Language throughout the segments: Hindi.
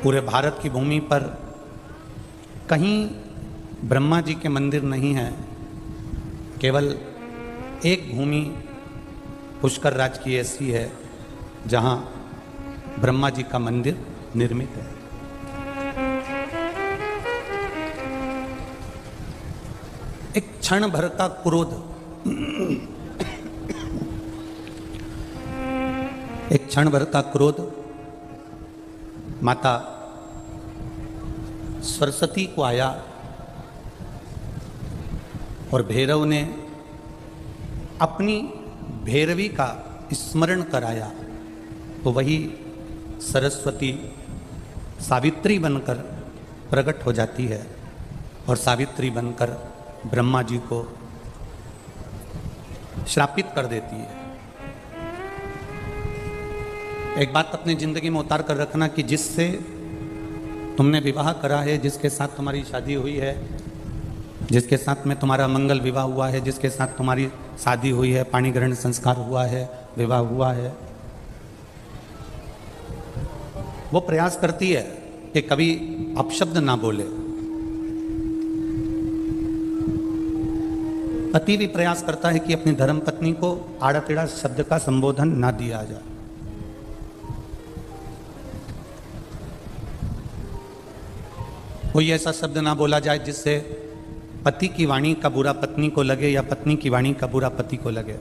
पूरे भारत की भूमि पर कहीं ब्रह्मा जी के मंदिर नहीं है। केवल एक भूमि पुष्कर राज की ऐसी है जहां ब्रह्मा जी का मंदिर निर्मित है। एक क्षण भर का क्रोध, एक क्षण भर का क्रोध माता सरस्वती को आया और भैरव ने अपनी भैरवी का स्मरण कराया, तो वही सरस्वती सावित्री बनकर प्रकट हो जाती है और सावित्री बनकर ब्रह्मा जी को श्रापित कर देती है। एक बात अपनी जिंदगी में उतार कर रखना कि जिससे तुमने विवाह करा है, जिसके साथ तुम्हारी शादी हुई है, जिसके साथ में तुम्हारा मंगल विवाह हुआ है, जिसके साथ तुम्हारी शादी हुई है, पाणी ग्रहण संस्कार हुआ है, विवाह हुआ है, वो प्रयास करती है कि कभी अपशब्द ना बोले। पति भी प्रयास करता है कि अपनी धर्म पत्नी को आड़ा टेढ़ा शब्द का संबोधन ना दिया जाए। कोई ऐसा शब्द ना बोला जाए जिससे पति की वाणी का बुरा पत्नी को लगे या पत्नी की वाणी का बुरा पति को लगे।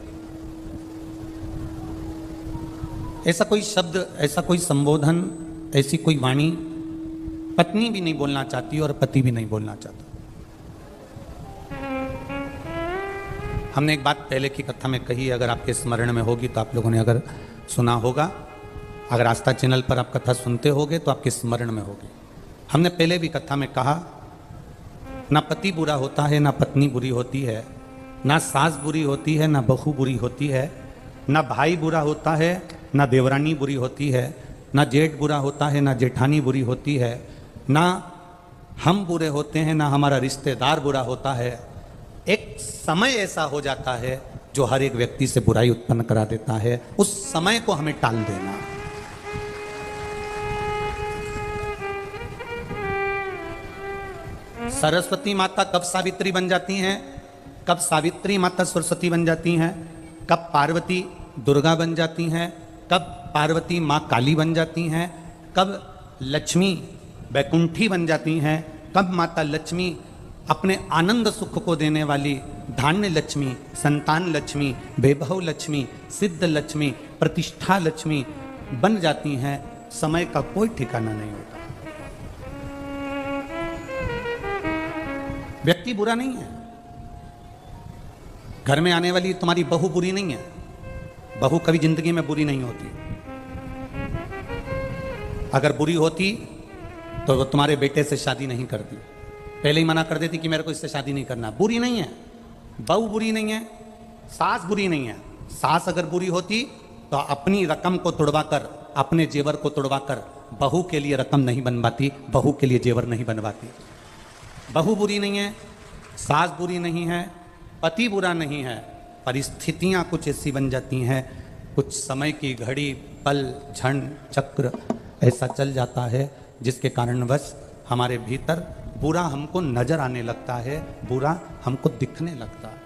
ऐसा कोई शब्द, ऐसा कोई संबोधन, ऐसी कोई वाणी पत्नी भी नहीं बोलना चाहती और पति भी नहीं बोलना चाहता। हमने एक बात पहले की कथा में कही, अगर आपके स्मरण में होगी तो आप लोगों ने अगर सुना होगा, अगर आस्था चैनल पर आप कथा सुनते होगे तो आपके स्मरण में होगी। हमने पहले भी कथा में कहा, ना पति बुरा होता है, ना पत्नी बुरी होती है, ना सास बुरी होती है, ना बहू बुरी होती है, ना भाई बुरा होता है, ना देवरानी बुरी होती है, ना जेठ बुरा होता है, ना जेठानी बुरी होती है, ना हम बुरे होते हैं, ना हमारा रिश्तेदार बुरा होता है। एक समय ऐसा हो जाता है जो हर एक व्यक्ति से बुराई उत्पन्न करा देता है। उस समय को हमें टाल देना। सरस्वती माता कब सावित्री बन जाती हैं, कब सावित्री माता सरस्वती बन जाती हैं, कब पार्वती दुर्गा बन जाती हैं, कब पार्वती माँ काली बन जाती हैं, कब लक्ष्मी वैकुंठी बन जाती हैं, कब माता लक्ष्मी अपने आनंद सुख को देने वाली धान्य लक्ष्मी, संतान लक्ष्मी, वैभव लक्ष्मी, सिद्ध लक्ष्मी, प्रतिष्ठा लक्ष्मी बन जाती हैं। समय का कोई ठिकाना नहीं होता। व्यक्ति बुरा नहीं है। घर में आने वाली तुम्हारी बहू बुरी नहीं है। बहू कभी जिंदगी में बुरी नहीं होती। अगर बुरी होती तो वो तुम्हारे बेटे से शादी नहीं करती, पहले ही मना कर देती कि मेरे को इससे शादी नहीं करना। बुरी नहीं है, बहू बुरी नहीं है, सास बुरी नहीं है। सास अगर बुरी होती तो अपनी रकम को तुड़वा कर, अपने जेवर को तुड़वा कर बहू के लिए रकम नहीं बनवाती, बहू के लिए जेवर नहीं बनवाती। बहू बुरी नहीं है, सास बुरी नहीं है, पति बुरा नहीं है। परिस्थितियां कुछ ऐसी बन जाती हैं, कुछ समय की घड़ी, पल, क्षण, चक्र ऐसा चल जाता है जिसके कारणवश हमारे भीतर बुरा हमको नजर आने लगता है, बुरा हमको दिखने लगता है।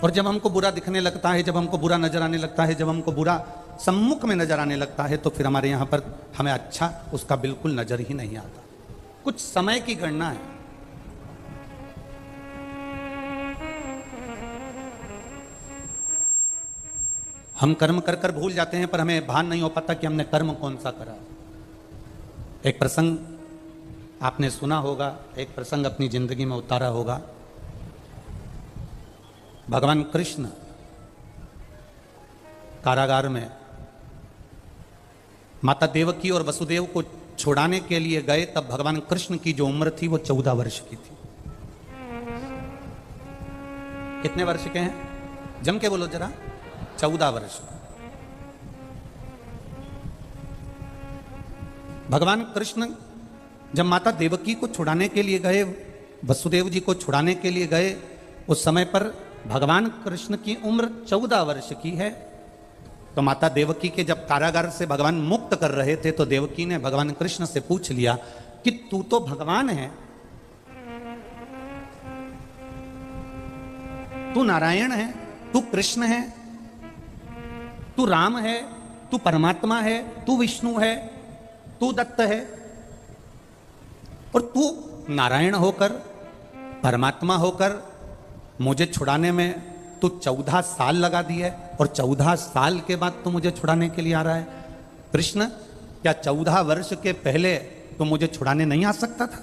और जब हमको बुरा दिखने लगता है, जब हमको बुरा नजर आने लगता है, जब हमको बुरा सम्मुख में नजर आने लगता है, तो फिर हमारे यहां पर हमें अच्छा उसका बिल्कुल नजर ही नहीं आता। कुछ समय की गणना है। हम कर्म कर कर भूल जाते हैं, पर हमें भान नहीं हो पाता कि हमने कर्म कौन सा करा। एक प्रसंग आपने सुना होगा, एक प्रसंग अपनी जिंदगी में उतारा होगा। भगवान कृष्ण कारागार में माता देवकी और वसुदेव को छुड़ाने के लिए गए, तब भगवान कृष्ण की जो उम्र थी वो 14 वर्ष की थी। कितने वर्ष के हैं? जम के बोलो जरा। 14 वर्ष। भगवान कृष्ण जब माता देवकी को छुड़ाने के लिए गए, वसुदेव जी को छुड़ाने के लिए गए, उस समय पर भगवान कृष्ण की उम्र 14 वर्ष की है। तो माता देवकी के जब कारागार से भगवान मुक्त कर रहे थे तो देवकी ने भगवान कृष्ण से पूछ लिया कि तू तो भगवान है, तू नारायण है, तू कृष्ण है, तू राम है, तू परमात्मा है, तू विष्णु है, तू दत्त है, और तू नारायण होकर परमात्मा होकर मुझे छुड़ाने में तू 14 साल लगा दिए और 14 साल के बाद तू मुझे छुड़ाने के लिए आ रहा है। कृष्ण, क्या 14 वर्ष के पहले तू मुझे छुड़ाने नहीं आ सकता था?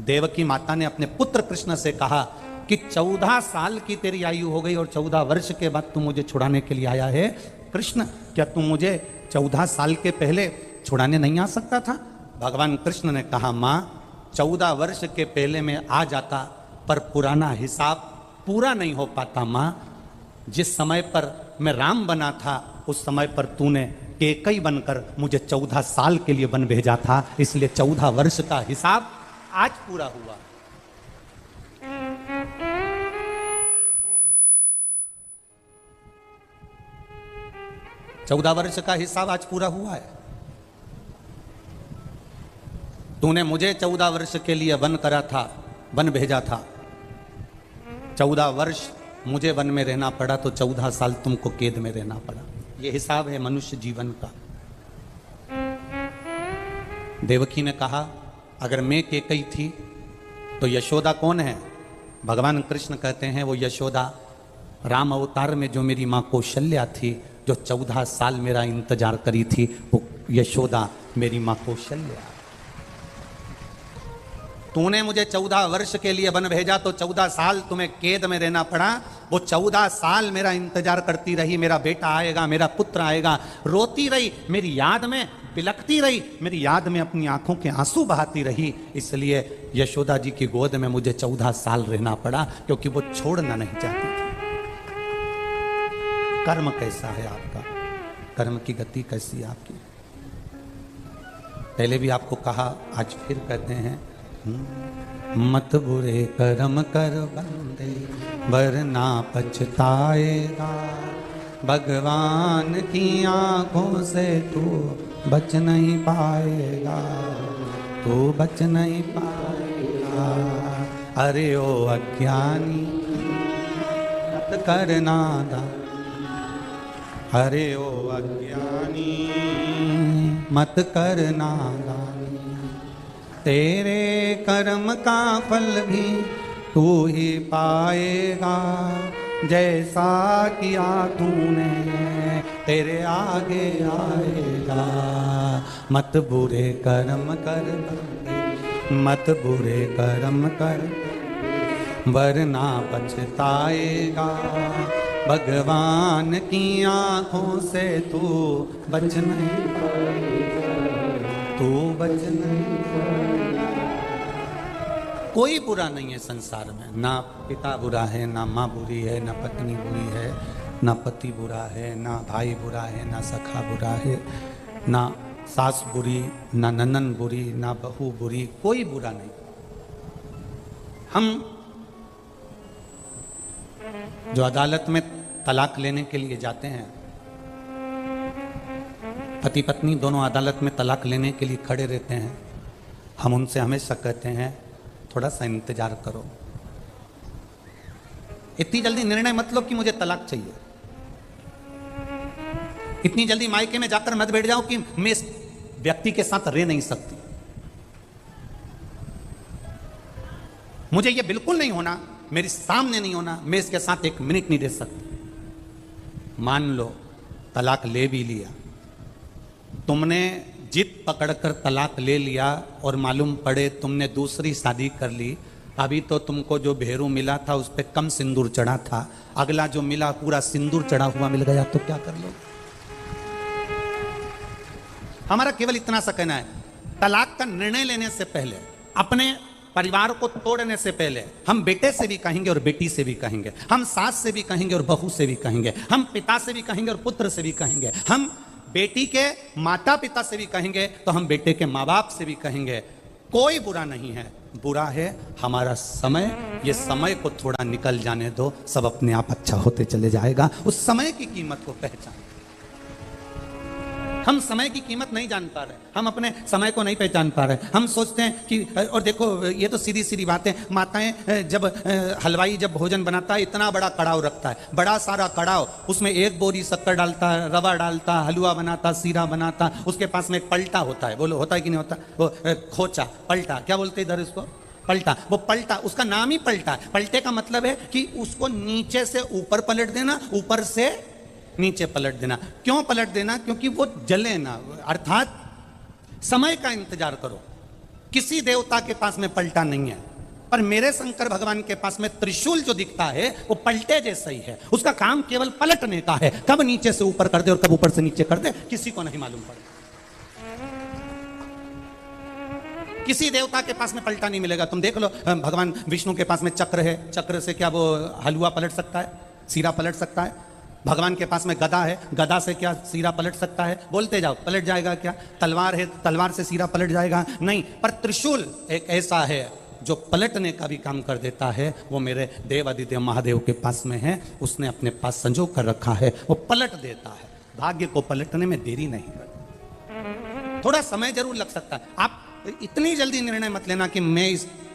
देवकी माता ने अपने पुत्र कृष्ण से कहा कि 14 साल की तेरी आयु हो गई और 14 वर्ष के बाद तू मुझे छुड़ाने के लिए आया है। कृष्ण, क्या तू मुझे 14 साल के पहले छुड़ाने नहीं आ सकता था? भगवान कृष्ण ने कहा, माँ 14 वर्ष के पहले मैं आ जाता पर पुराना हिसाब पूरा नहीं हो पाता। माँ, जिस समय पर मैं राम बना था उस समय पर तूने केकई बनकर मुझे 14 साल के लिए वन भेजा था, इसलिए 14 वर्ष का हिसाब आज पूरा हुआ। चौदह वर्ष का हिसाब आज पूरा हुआ है। तूने मुझे 14 वर्ष के लिए वन करा था, वन भेजा था। 14 वर्ष मुझे वन में रहना पड़ा तो 14 साल तुमको कैद में रहना पड़ा। यह हिसाब है मनुष्य जीवन का। देवकी ने कहा, अगर मैं केकई थी तो यशोदा कौन है? भगवान कृष्ण कहते हैं वो यशोदा राम अवतार में जो मेरी माँ कौशल्या थी, जो 14 साल मेरा इंतजार करी थी, वो यशोदा मेरी माँ कौशल्या। तूने मुझे 14 वर्ष के लिए वन भेजा तो 14 साल तुम्हें कैद में रहना पड़ा। वो 14 साल मेरा इंतजार करती रही, मेरा बेटा आएगा, मेरा पुत्र आएगा। रोती रही, मेरी याद में बिलखती रही, मेरी याद में अपनी आंखों के आंसू बहाती रही। इसलिए यशोदा जी की गोद में मुझे 14 साल रहना पड़ा, क्योंकि वो छोड़ना नहीं चाहती थी। कर्म कैसा है आपका? कर्म की गति कैसी है आपकी? पहले भी आपको कहा, आज फिर कहते हैं, मत बुरे कर्म कर बंदे वरना पछताएगा। भगवान की आंखों से तू बच नहीं पाएगा, तू बच नहीं पाएगा। अरे ओ अज्ञानी मत करना दान, अरे ओ अज्ञानी मत करना दान। तेरे कर्म का फल भी तू ही पाएगा, जैसा किया तूने तेरे आगे आएगा। मत बुरे कर्म कर बंदे, मत बुरे कर्म कर वरना पछताएगा। भगवान की आंखों से तू बच नहीं पाएगा, तू बच नहीं पाएगा। कोई बुरा नहीं है संसार में, ना पिता बुरा है, ना माँ बुरी है, ना पत्नी बुरी है, ना पति बुरा है, ना भाई बुरा है, ना सखा बुरा है, ना सास बुरी, ना ननन बुरी, ना बहू बुरी, कोई बुरा नहीं। हम जो अदालत में तलाक लेने के लिए जाते हैं, पति पत्नी दोनों अदालत में तलाक लेने के लिए खड़े रहते हैं, हम उनसे हमेशा कहते हैं थोड़ा सा इंतजार करो, इतनी जल्दी निर्णय मत लो कि मुझे तलाक चाहिए। इतनी जल्दी मायके में जाकर मत बैठ जाओ कि मैं इस व्यक्ति के साथ रह नहीं सकती, मुझे ये बिल्कुल नहीं होना, मेरे सामने नहीं होना, मैं इसके साथ एक मिनट नहीं रह सकती। मान लो तलाक ले भी लिया, तुमने जिद पकड़कर तलाक ले लिया और मालूम पड़े तुमने दूसरी शादी कर ली, अभी तो तुमको जो भेरू मिला था उस पर कम सिंदूर चढ़ा था, अगला जो मिला पूरा सिंदूर चढ़ा हुआ मिल गया, तो क्या कर लो? हमारा केवल इतना सा कहना है, तलाक का निर्णय लेने से पहले, अपने परिवार को तोड़ने से पहले, हम बेटे से भी कहेंगे और बेटी से भी कहेंगे, हम सास से भी कहेंगे और बहू से भी कहेंगे, हम पिता से भी कहेंगे और पुत्र से भी कहेंगे, हम बेटी के माता पिता से भी कहेंगे तो हम बेटे के माँ बाप से भी कहेंगे। कोई बुरा नहीं है, बुरा है हमारा समय। ये समय को थोड़ा निकल जाने दो, सब अपने आप अच्छा होते चले जाएगा। उस समय की कीमत को पहचान। हम समय की कीमत नहीं जान पा रहे, हम अपने समय को नहीं पहचान पा रहे। हम सोचते हैं कि, और देखो ये तो सीधी सीधी बातें, माताएं जब हलवाई जब भोजन बनाता है इतना बड़ा कड़ाव रखता है, बड़ा सारा कड़ाव, उसमें एक बोरी शक्कर डालता है, रवा डालता, हलवा बनाता, सीरा बनाता, उसके पास में एक पलटा होता है, बोलो होता है कि नहीं होता, वो खोचा पलटा, क्या बोलते इधर इसको, पलटा, वो पलटा, उसका नाम ही पलटा है। पलटे का मतलब है कि उसको नीचे से ऊपर पलट देना, ऊपर से नीचे पलट देना। क्यों पलट देना? क्योंकि वो जले ना, अर्थात समय का इंतजार करो। किसी देवता के पास में पलटा नहीं है, पर मेरे शंकर भगवान के पास में त्रिशूल जो दिखता है वो पलटे जैसा ही है। उसका काम केवल पलटने का है, कब नीचे से ऊपर कर दे और कब ऊपर से नीचे कर दे किसी को नहीं मालूम पड़ेगा। किसी देवता के पास में पलटा नहीं मिलेगा। तुम देख लो, भगवान विष्णु के पास में चक्र है, चक्र से क्या वो हलवा पलट सकता है, सीरा पलट सकता है? भगवान के पास में गदा है, गदा से क्या सीरा पलट सकता है? बोलते जाओ, पलट जाएगा क्या? तलवार है, तलवार से सीरा पलट जाएगा? नहीं। पर त्रिशूल एक ऐसा है जो पलटने का भी काम कर देता है। वो मेरे देवादिदेव महादेव के पास में है, उसने अपने पास संजो कर रखा है, वो पलट देता है। भाग्य को पलटने में देरी नहीं करती, थोड़ा समय जरूर लग सकता है। आप इतनी जल्दी निर्णय मत लेना कि मैं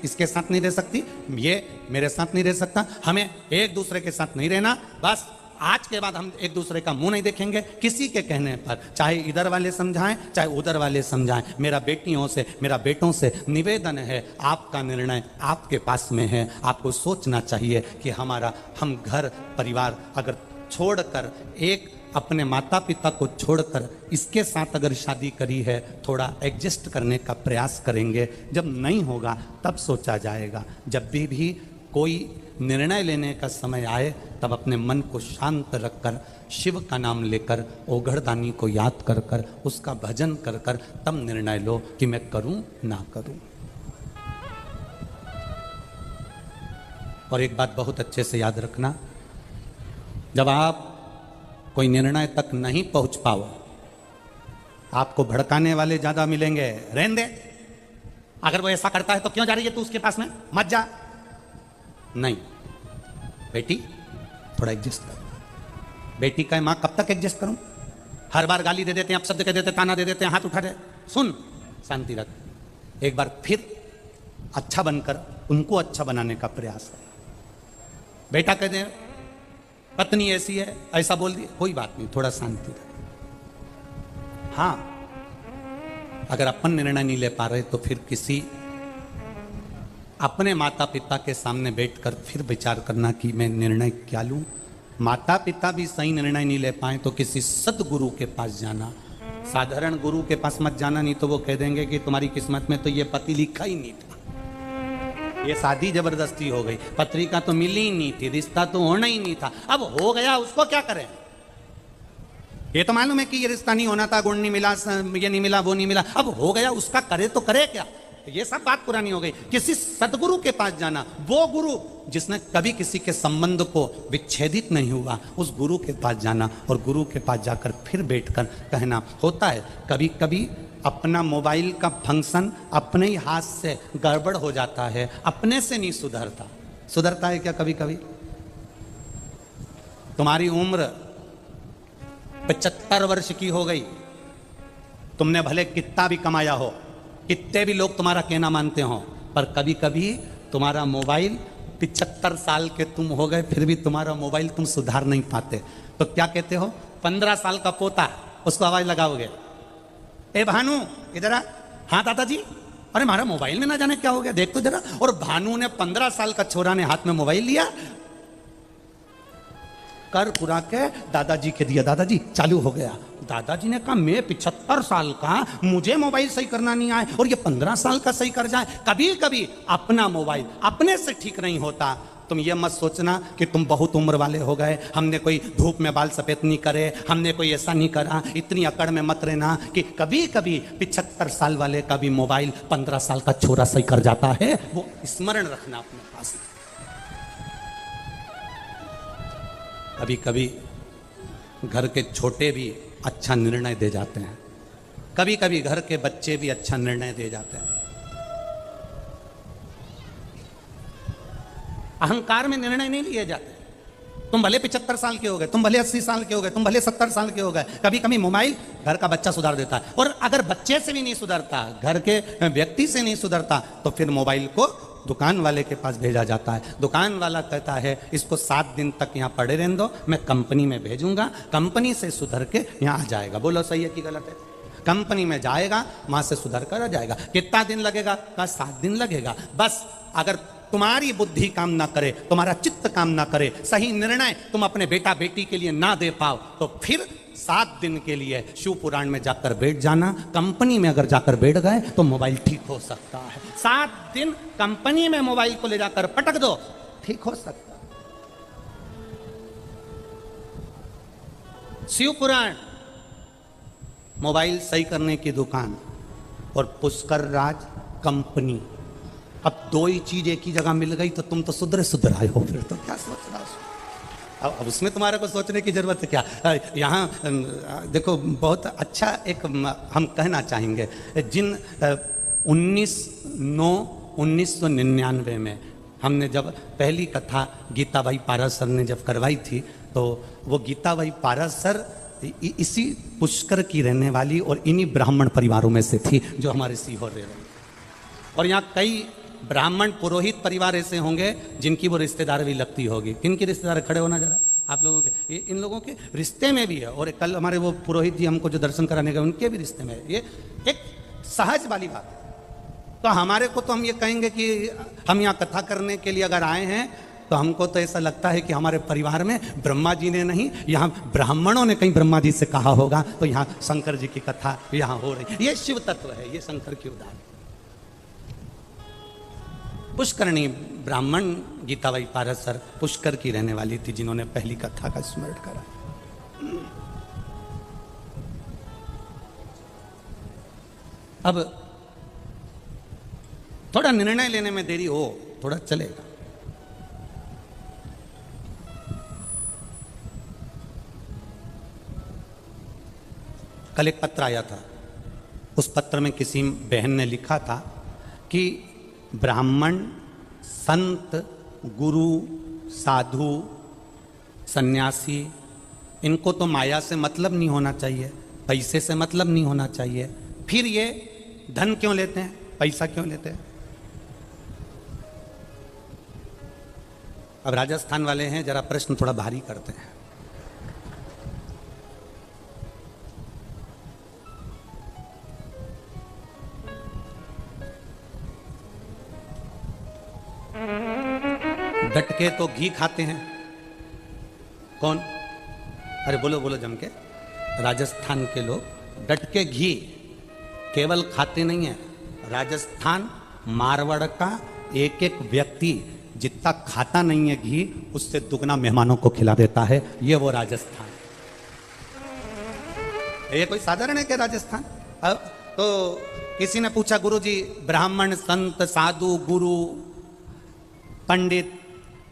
इसके साथ नहीं रह सकती, ये मेरे साथ नहीं रह सकता। हमें एक दूसरे के साथ नहीं रहना। बस आज के बाद हम एक दूसरे का मुंह नहीं देखेंगे किसी के कहने पर, चाहे इधर वाले समझाएं चाहे उधर वाले समझाएं। मेरा बेटियों से, मेरा बेटों से निवेदन है, आपका निर्णय आपके पास में है। आपको सोचना चाहिए कि हम घर परिवार अगर छोड़कर, एक अपने माता पिता को छोड़कर इसके साथ अगर शादी करी है, थोड़ा एडजस्ट करने का प्रयास करेंगे। जब नहीं होगा तब सोचा जाएगा। जब भी कोई निर्णय लेने का समय आए तब अपने मन को शांत रखकर, शिव का नाम लेकर, ओघड़दानी को याद कर कर, उसका भजन कर कर तब निर्णय लो कि मैं करूं ना करूं। और एक बात बहुत अच्छे से याद रखना, जब आप कोई निर्णय तक नहीं पहुंच पाओ, आपको भड़काने वाले ज्यादा मिलेंगे। रहने दे, अगर वो ऐसा करता है तो क्यों जा रही है तू उसके पास में, मत जा। नहीं बेटी, थोड़ा एडजस्ट कर। बेटी का मां कब तक एडजस्ट करूं? हर बार गाली दे देते हैं, अपशब्द कह देते हैं, ताना दे देते हैं, हाथ उठा दे। सुन, शांति रख। एक बार फिर अच्छा बनकर उनको अच्छा बनाने का प्रयास है। बेटा कह दे पत्नी ऐसी है, ऐसा बोल दिया, कोई बात नहीं, थोड़ा शांति रख। हाँ, अगर अपन निर्णय नहीं ले पा रहे तो फिर किसी अपने माता पिता के सामने बैठकर फिर विचार करना कि मैं निर्णय क्या लूं। माता पिता भी सही निर्णय नहीं ले पाए तो किसी सदगुरु के पास जाना। साधारण गुरु के पास मत जाना, नहीं तो वो कह देंगे कि तुम्हारी किस्मत में तो ये पति लिखा ही नहीं था, ये शादी जबरदस्ती हो गई, पत्रिका तो मिली ही नहीं थी, रिश्ता तो होना ही नहीं था। अब हो गया, उसको क्या करें? ये तो मालूम है कि ये रिश्ता नहीं होना था, गुण नहीं मिला, ये नहीं मिला, वो नहीं मिला, अब हो गया, उसका करे तो करे क्या? ये सब बात पुरानी हो गई। किसी सदगुरु के पास जाना, वो गुरु जिसने कभी किसी के संबंध को विच्छेदित नहीं हुआ, उस गुरु के पास जाना और गुरु के पास जाकर फिर बैठकर कहना। होता है कभी कभी अपना मोबाइल का फंक्शन अपने ही हाथ से गड़बड़ हो जाता है, अपने से नहीं सुधरता। सुधरता है क्या कभी कभी? तुम्हारी उम्र 75 वर्ष की हो गई, तुमने भले कितना भी कमाया हो, कितने भी लोग तुम्हारा कहना मानते हो, पर कभी कभी तुम्हारा मोबाइल 75 साल के तुम हो गए फिर भी तुम्हारा मोबाइल तुम सुधार नहीं पाते। तो क्या कहते हो? 15 साल का पोता, उसको आवाज लगाओगे, ए भानु इधर आ। हाँ दादाजी। अरे हमारा मोबाइल में ना जाने क्या हो गया, देख तो जरा। और भानु ने 15 साल का छोरा ने हाथ में मोबाइल लिया, कर पुरा के दादाजी के दिया, दादाजी चालू हो गया। दादाजी ने कहा मैं 75 साल का, मुझे मोबाइल सही करना नहीं आए और ये 15 साल का सही कर जाए। कभी कभी अपना मोबाइल अपने से ठीक नहीं होता। तुम ये मत सोचना कि तुम बहुत उम्र वाले हो गए, हमने कोई धूप में बाल सफेद नहीं करे, हमने कोई ऐसा नहीं करा। इतनी अकड़ में मत रहना कि कभी कभी 75 साल वाले का भी मोबाइल 15 साल का छोरा सही कर जाता है। वो स्मरण रखना अपने पास। कभी कभी घर के छोटे भी अच्छा निर्णय दे जाते हैं, कभी कभी घर के बच्चे भी अच्छा निर्णय दे जाते हैं। अहंकार में निर्णय नहीं लिए जाते। तुम भले 75 साल के हो गए, तुम भले 80 साल के हो गए, तुम भले 70 साल के हो गए, कभी कभी मोबाइल घर का बच्चा सुधार देता है। और अगर बच्चे से भी नहीं सुधरता, घर के व्यक्ति से नहीं सुधरता, तो फिर मोबाइल को दुकान वाले के पास भेजा जाता है। दुकान वाला कहता है इसको 7 दिन तक यहाँ पड़े रहने दो, मैं कंपनी में भेजूंगा, कंपनी से सुधर के यहाँ आ जाएगा। बोलो सही है कि गलत है? कंपनी में जाएगा, वहां से सुधर कर आ जाएगा। कितना दिन लगेगा? का 7 दिन लगेगा। बस अगर तुम्हारी बुद्धि काम ना करे, तुम्हारा चित्त काम ना करे, सही निर्णय तुम अपने बेटा बेटी के लिए ना दे पाओ, तो फिर 7 दिन के लिए शिव पुराण में जाकर बैठ जाना। कंपनी में अगर जाकर बैठ गए तो मोबाइल ठीक हो सकता है। 7 दिन कंपनी में मोबाइल को ले जाकर पटक दो, ठीक हो सकता है। शिव पुराण मोबाइल सही करने की दुकान और पुष्कर राज कंपनी। अब 2 ही चीज एक ही जगह मिल गई तो तुम तो सुधर आए हो, फिर तो क्या सोच रहा हो? अब उसमें तुम्हारे को सोचने की जरूरत है क्या? यहाँ देखो बहुत अच्छा एक हम कहना चाहेंगे, जिन 1999 में हमने जब पहली कथा गीता भाई पारस सर ने जब करवाई थी, तो वो गीता भाई पारस सर इसी पुष्कर की रहने वाली और इन्हीं ब्राह्मण परिवारों में से थी जो हमारे सीहोर रह रहे। और यहाँ कई ब्राह्मण पुरोहित परिवार ऐसे होंगे जिनकी वो रिश्तेदार भी लगती होगी। किनकी रिश्तेदार? खड़े होना जरा आप लोगों के, इन लोगों के रिश्ते में भी है। और कल हमारे वो पुरोहित जी हमको जो दर्शन कराने गए उनके भी रिश्ते में है। ये एक सहज वाली बात है। तो हमारे को तो हम ये कहेंगे कि हम यहाँ कथा करने के लिए अगर आए हैं तो हमको तो ऐसा लगता है कि हमारे परिवार में ब्रह्मा जी ने नहीं, यहाँ ब्राह्मणों ने कहीं ब्रह्मा जी से कहा होगा, तो यहाँ शंकर जी की कथा यहाँ हो रही। ये शिव तत्व है, ये शंकर की उदाहरण। पुष्करणी ब्राह्मण गीताबाई पारस सर पुष्कर की रहने वाली थी, जिन्होंने पहली कथा का स्मरण करा। अब थोड़ा निर्णय लेने में देरी हो, थोड़ा चलेगा। कल एक पत्र आया था, उस पत्र में किसी बहन ने लिखा था कि ब्राह्मण, संत, गुरु, साधु, सन्यासी, इनको तो माया से मतलब नहीं होना चाहिए, पैसे से मतलब नहीं होना चाहिए, फिर ये धन क्यों लेते हैं, पैसा क्यों लेते हैं? अब राजस्थान वाले हैं, जरा प्रश्न थोड़ा भारी करते हैं। डट के तो घी खाते हैं। कौन? अरे बोलो बोलो जम के। राजस्थान के लोग डट के घी केवल खाते नहीं है, राजस्थान मारवाड़ का एक एक व्यक्ति जितना खाता नहीं है घी, उससे दुगना मेहमानों को खिला देता है। ये वो राजस्थान, ये कोई साधारण है क्या राजस्थान? अब तो किसी ने पूछा, गुरुजी ब्राह्मण, संत, साधु, गुरु, पंडित,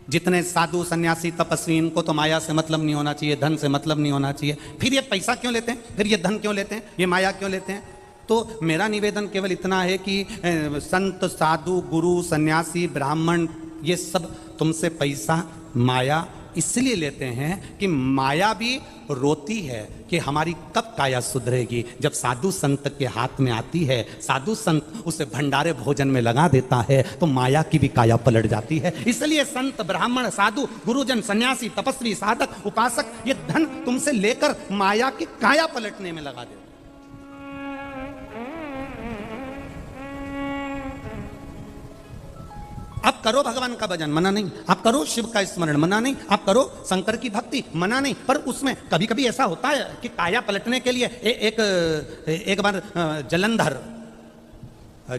जितने साधु, सन्यासी, तपस्वी, इनको तो माया से मतलब नहीं होना चाहिए, धन से मतलब नहीं होना चाहिए, फिर ये पैसा क्यों लेते हैं, फिर ये धन क्यों लेते हैं, ये माया क्यों लेते हैं? तो मेरा निवेदन केवल इतना है कि संत, साधु, गुरु, सन्यासी, ब्राह्मण, ये सब तुमसे पैसा, माया इसलिए लेते हैं कि माया भी रोती है कि हमारी कब काया सुधरेगी। जब साधु संत के हाथ में आती है, साधु संत उसे भंडारे भोजन में लगा देता है, तो माया की भी काया पलट जाती है। इसलिए संत, ब्राह्मण, साधु, गुरुजन, सन्यासी, तपस्वी, साधक, उपासक, ये धन तुमसे लेकर माया की काया पलटने में लगा देते। आप करो भगवान का भजन, मना नहीं, आप करो शिव का स्मरण, मना नहीं, आप करो शंकर की भक्ति, मना नहीं, पर उसमें कभी कभी ऐसा होता है कि काया पलटने के लिए एक बार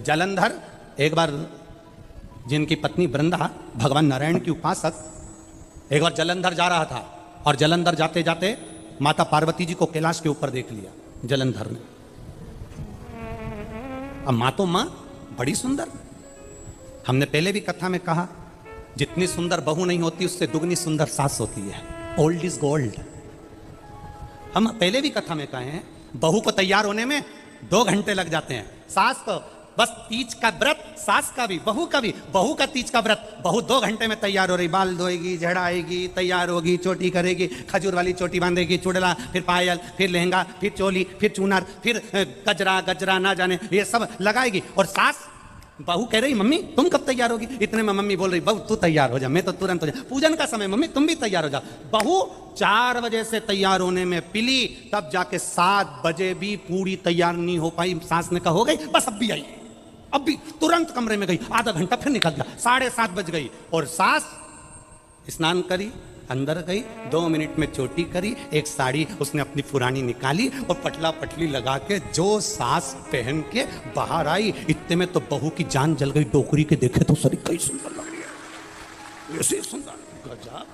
जलंधर एक बार जिनकी पत्नी वृंदा भगवान नारायण की उपासक, एक बार जलंधर जा रहा था और जलंधर जाते जाते माता पार्वती जी को कैलाश के ऊपर देख लिया जलंधर ने। अब माँ तो माँ बड़ी सुंदर, हमने पहले भी कथा में कहा, जितनी सुंदर बहू नहीं होती उससे दुगनी सुंदर सास होती है। Old is gold. हम पहले भी कथा में कहे हैं, बहू को तैयार होने में 2 घंटे लग जाते हैं, सास को बस तीज का व्रत सास का भी, बहू का भी। बहू का तीज का व्रत, बहू 2 घंटे में तैयार हो रही, बाल धोएगी, झड़ाएगी, तैयार होगी, चोटी करेगी, खजूर वाली चोटी बांधेगी, चुड़ला, फिर पायल, फिर लहंगा, फिर चोली, फिर चूनर, फिर गजरा गजरा ना जाने ये सब लगाएगी। और सास, बहू कह रही मम्मी तुम कब तैयार होगी? इतने में मम्मी बोल रही बहू तू तैयार हो जा, मैं तो तुरंत हो जा। पूजन का समय, मम्मी तुम भी तैयार हो जा। बहू 4 बजे से तैयार होने में पिली, तब जाके 7 बजे भी पूरी तैयार नहीं हो पाई। सास ने कहा हो गई, बस अब भी आई, अब भी तुरंत कमरे में गई, आधा घंटा फिर निकल गया, 7:30 बज गई। और सास स्नान करी, अंदर गई, 2 मिनट में चोटी करी, एक साड़ी उसने अपनी पुरानी निकाली और पटला पटली लगा के जो सास पहन के बाहर आई, इतने में तो बहू की जान जल गई। डोकरी के देखे तो सरी कई सुंदर लग रही है, ऐसे सुंदर, गजब।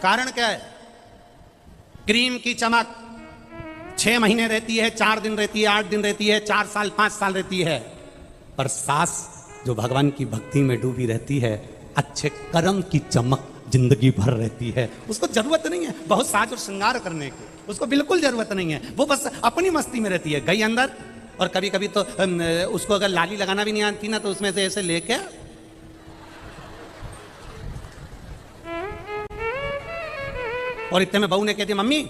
कारण क्या है? क्रीम की चमक 6 महीने रहती है, 4 दिन रहती है, 8 दिन रहती है, 4 साल 5 साल रहती है। पर सास जो भगवान की भक्ति में डूबी रहती है, अच्छे कर्म की चमक जिंदगी भर रहती है। उसको जरूरत नहीं है बहुत साज और श्रृंगार करने की, उसको बिल्कुल जरूरत नहीं है। वो बस अपनी मस्ती में रहती है। गई अंदर, और कभी कभी तो उसको अगर लाली लगाना भी नहीं आती ना, तो उसमें से ऐसे लेके और इतने में बहू ने कह दिया मम्मी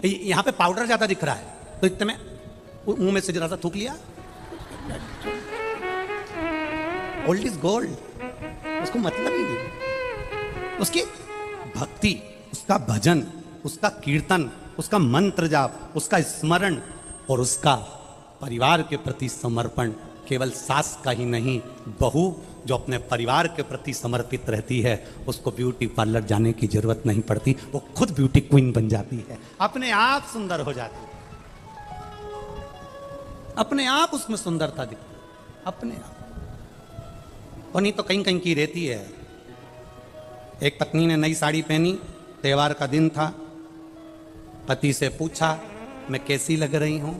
यहां पे पाउडर ज्यादा दिख रहा है, तो इतने में मुंह में से जरा सा थूक लिया। ओल्ड इज गोल्ड, उसको मतलब ही नहीं। उसकी भक्ति, उसका भजन, उसका कीर्तन, उसका मंत्र जाप, उसका स्मरण और उसका परिवार के प्रति समर्पण केवल सास का ही नहीं, बहू जो अपने परिवार के प्रति समर्पित रहती है, उसको ब्यूटी पार्लर जाने की जरूरत नहीं पड़ती। वो खुद ब्यूटी क्वीन बन जाती है, अपने आप सुंदर हो जाती है, अपने आप उसमें सुंदरता दिखती है, अपने आप। और नहीं तो कहीं कहीं की रहती है। एक पत्नी ने नई साड़ी पहनी, त्योहार का दिन था, पति से पूछा मैं कैसी लग रही हूं।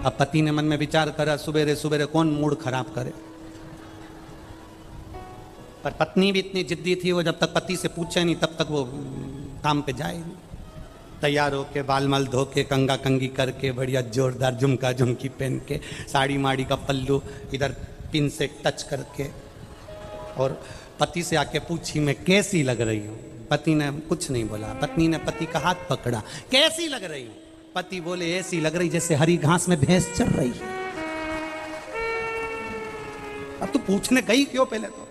अब पति ने मन में विचार करा, सुबेरे सुबेरे कौन मूड खराब करे। पर पत्नी भी इतनी जिद्दी थी, वो जब तक पति से पूछे नहीं तब तक वो काम पे जाएगी। तैयार होके, बाल मल धो के, कंगा कंगी करके, बढ़िया जोरदार झुमका झुमकी पहन के, साड़ी माड़ी का पल्लू इधर पिन से टच करके, और पति से आके पूछी मैं कैसी लग रही हूँ। पति ने कुछ नहीं बोला। पत्नी ने पति का हाथ पकड़ा, कैसी लग रही हूँ? पति बोले ऐसी लग रही जैसे हरी घास में भैंस चल रही है। अब तू पूछने गई क्यों पहले तो?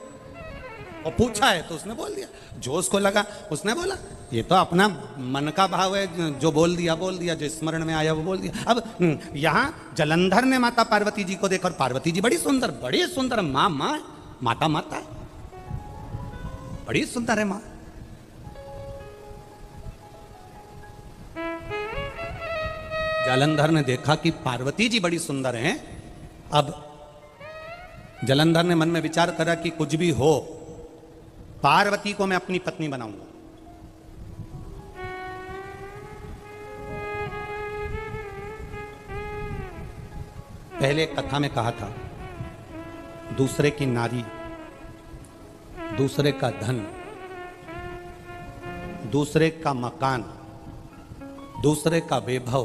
और पूछा है तो उसने बोल दिया, जो उसको लगा उसने बोला। ये तो अपना मन का भाव है, जो बोल दिया बोल दिया, जो स्मरण में आया वो बोल दिया। अब यहाँ जलंधर ने माता पार्वती जी को देखा, और पार्वती जी बड़ी सुंदर माँ, माता बड़ी सुंदर है माँ। जलंधर ने देखा कि पार्वती जी बड़ी सुंदर हैं। अब जलंधर ने मन में विचार करा कि कुछ भी हो, पार्वती को मैं अपनी पत्नी बनाऊंगा। पहले कथा में कहा था, दूसरे की नारी, दूसरे का धन, दूसरे का मकान, दूसरे का वैभव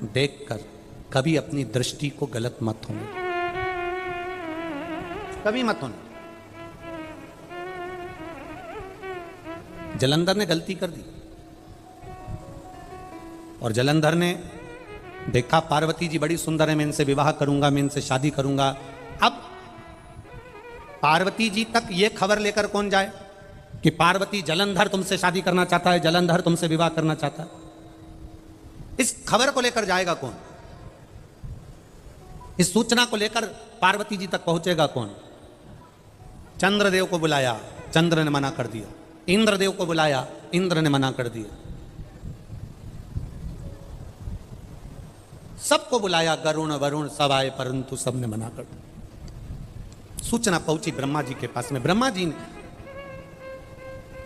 देखकर कभी अपनी दृष्टि को गलत मत होने, कभी मत होने। जलंधर ने गलती कर दी, और जलंधर ने देखा पार्वती जी बड़ी सुंदर है, मैं इनसे विवाह करूंगा, मैं इनसे शादी करूंगा। अब पार्वती जी तक यह खबर लेकर कौन जाए कि पार्वती जलंधर तुमसे शादी करना चाहता है, जलंधर तुमसे विवाह करना चाहता है? इस खबर को लेकर जाएगा कौन? इस सूचना को लेकर पार्वती जी तक पहुंचेगा कौन? चंद्रदेव को बुलाया, चंद्र ने मना कर दिया। इंद्रदेव को बुलाया, इंद्र ने मना कर दिया। सबको बुलाया, गरुण वरुण सब आए, परंतु सबने मना कर दिया। सूचना पहुंची ब्रह्मा जी के पास में। ब्रह्मा जी ने,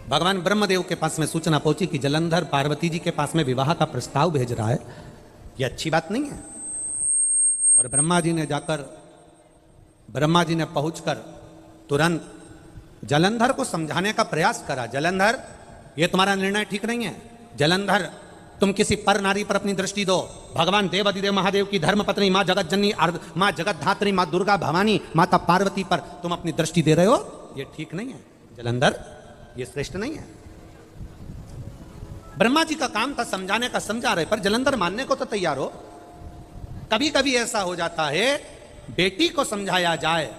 भगवान ब्रह्मदेव के पास में सूचना पहुंची कि जलंधर पार्वती जी के पास में विवाह का प्रस्ताव भेज रहा है, यह अच्छी बात नहीं है। और ब्रह्मा जी ने जाकर, ब्रह्मा जी ने पहुंचकर तुरंत जलंधर को समझाने का प्रयास करा। जलंधर, यह तुम्हारा निर्णय ठीक नहीं है। जलंधर, तुम किसी पर नारी पर अपनी दृष्टि दो, भगवान देव अधिदेव महादेव की धर्म पत्नी माँ जगत जननी, माँ जगत धात्री, माँ दुर्गा भवानी, माता पार्वती पर तुम अपनी दृष्टि दे रहे हो, ये ठीक नहीं है जलंधर, ये श्रेष्ठ नहीं है। ब्रह्मा जी का काम था समझाने का, समझा रहे, पर जलंधर मानने को तो तैयार हो। कभी कभी ऐसा हो जाता है, बेटी को समझाया जाए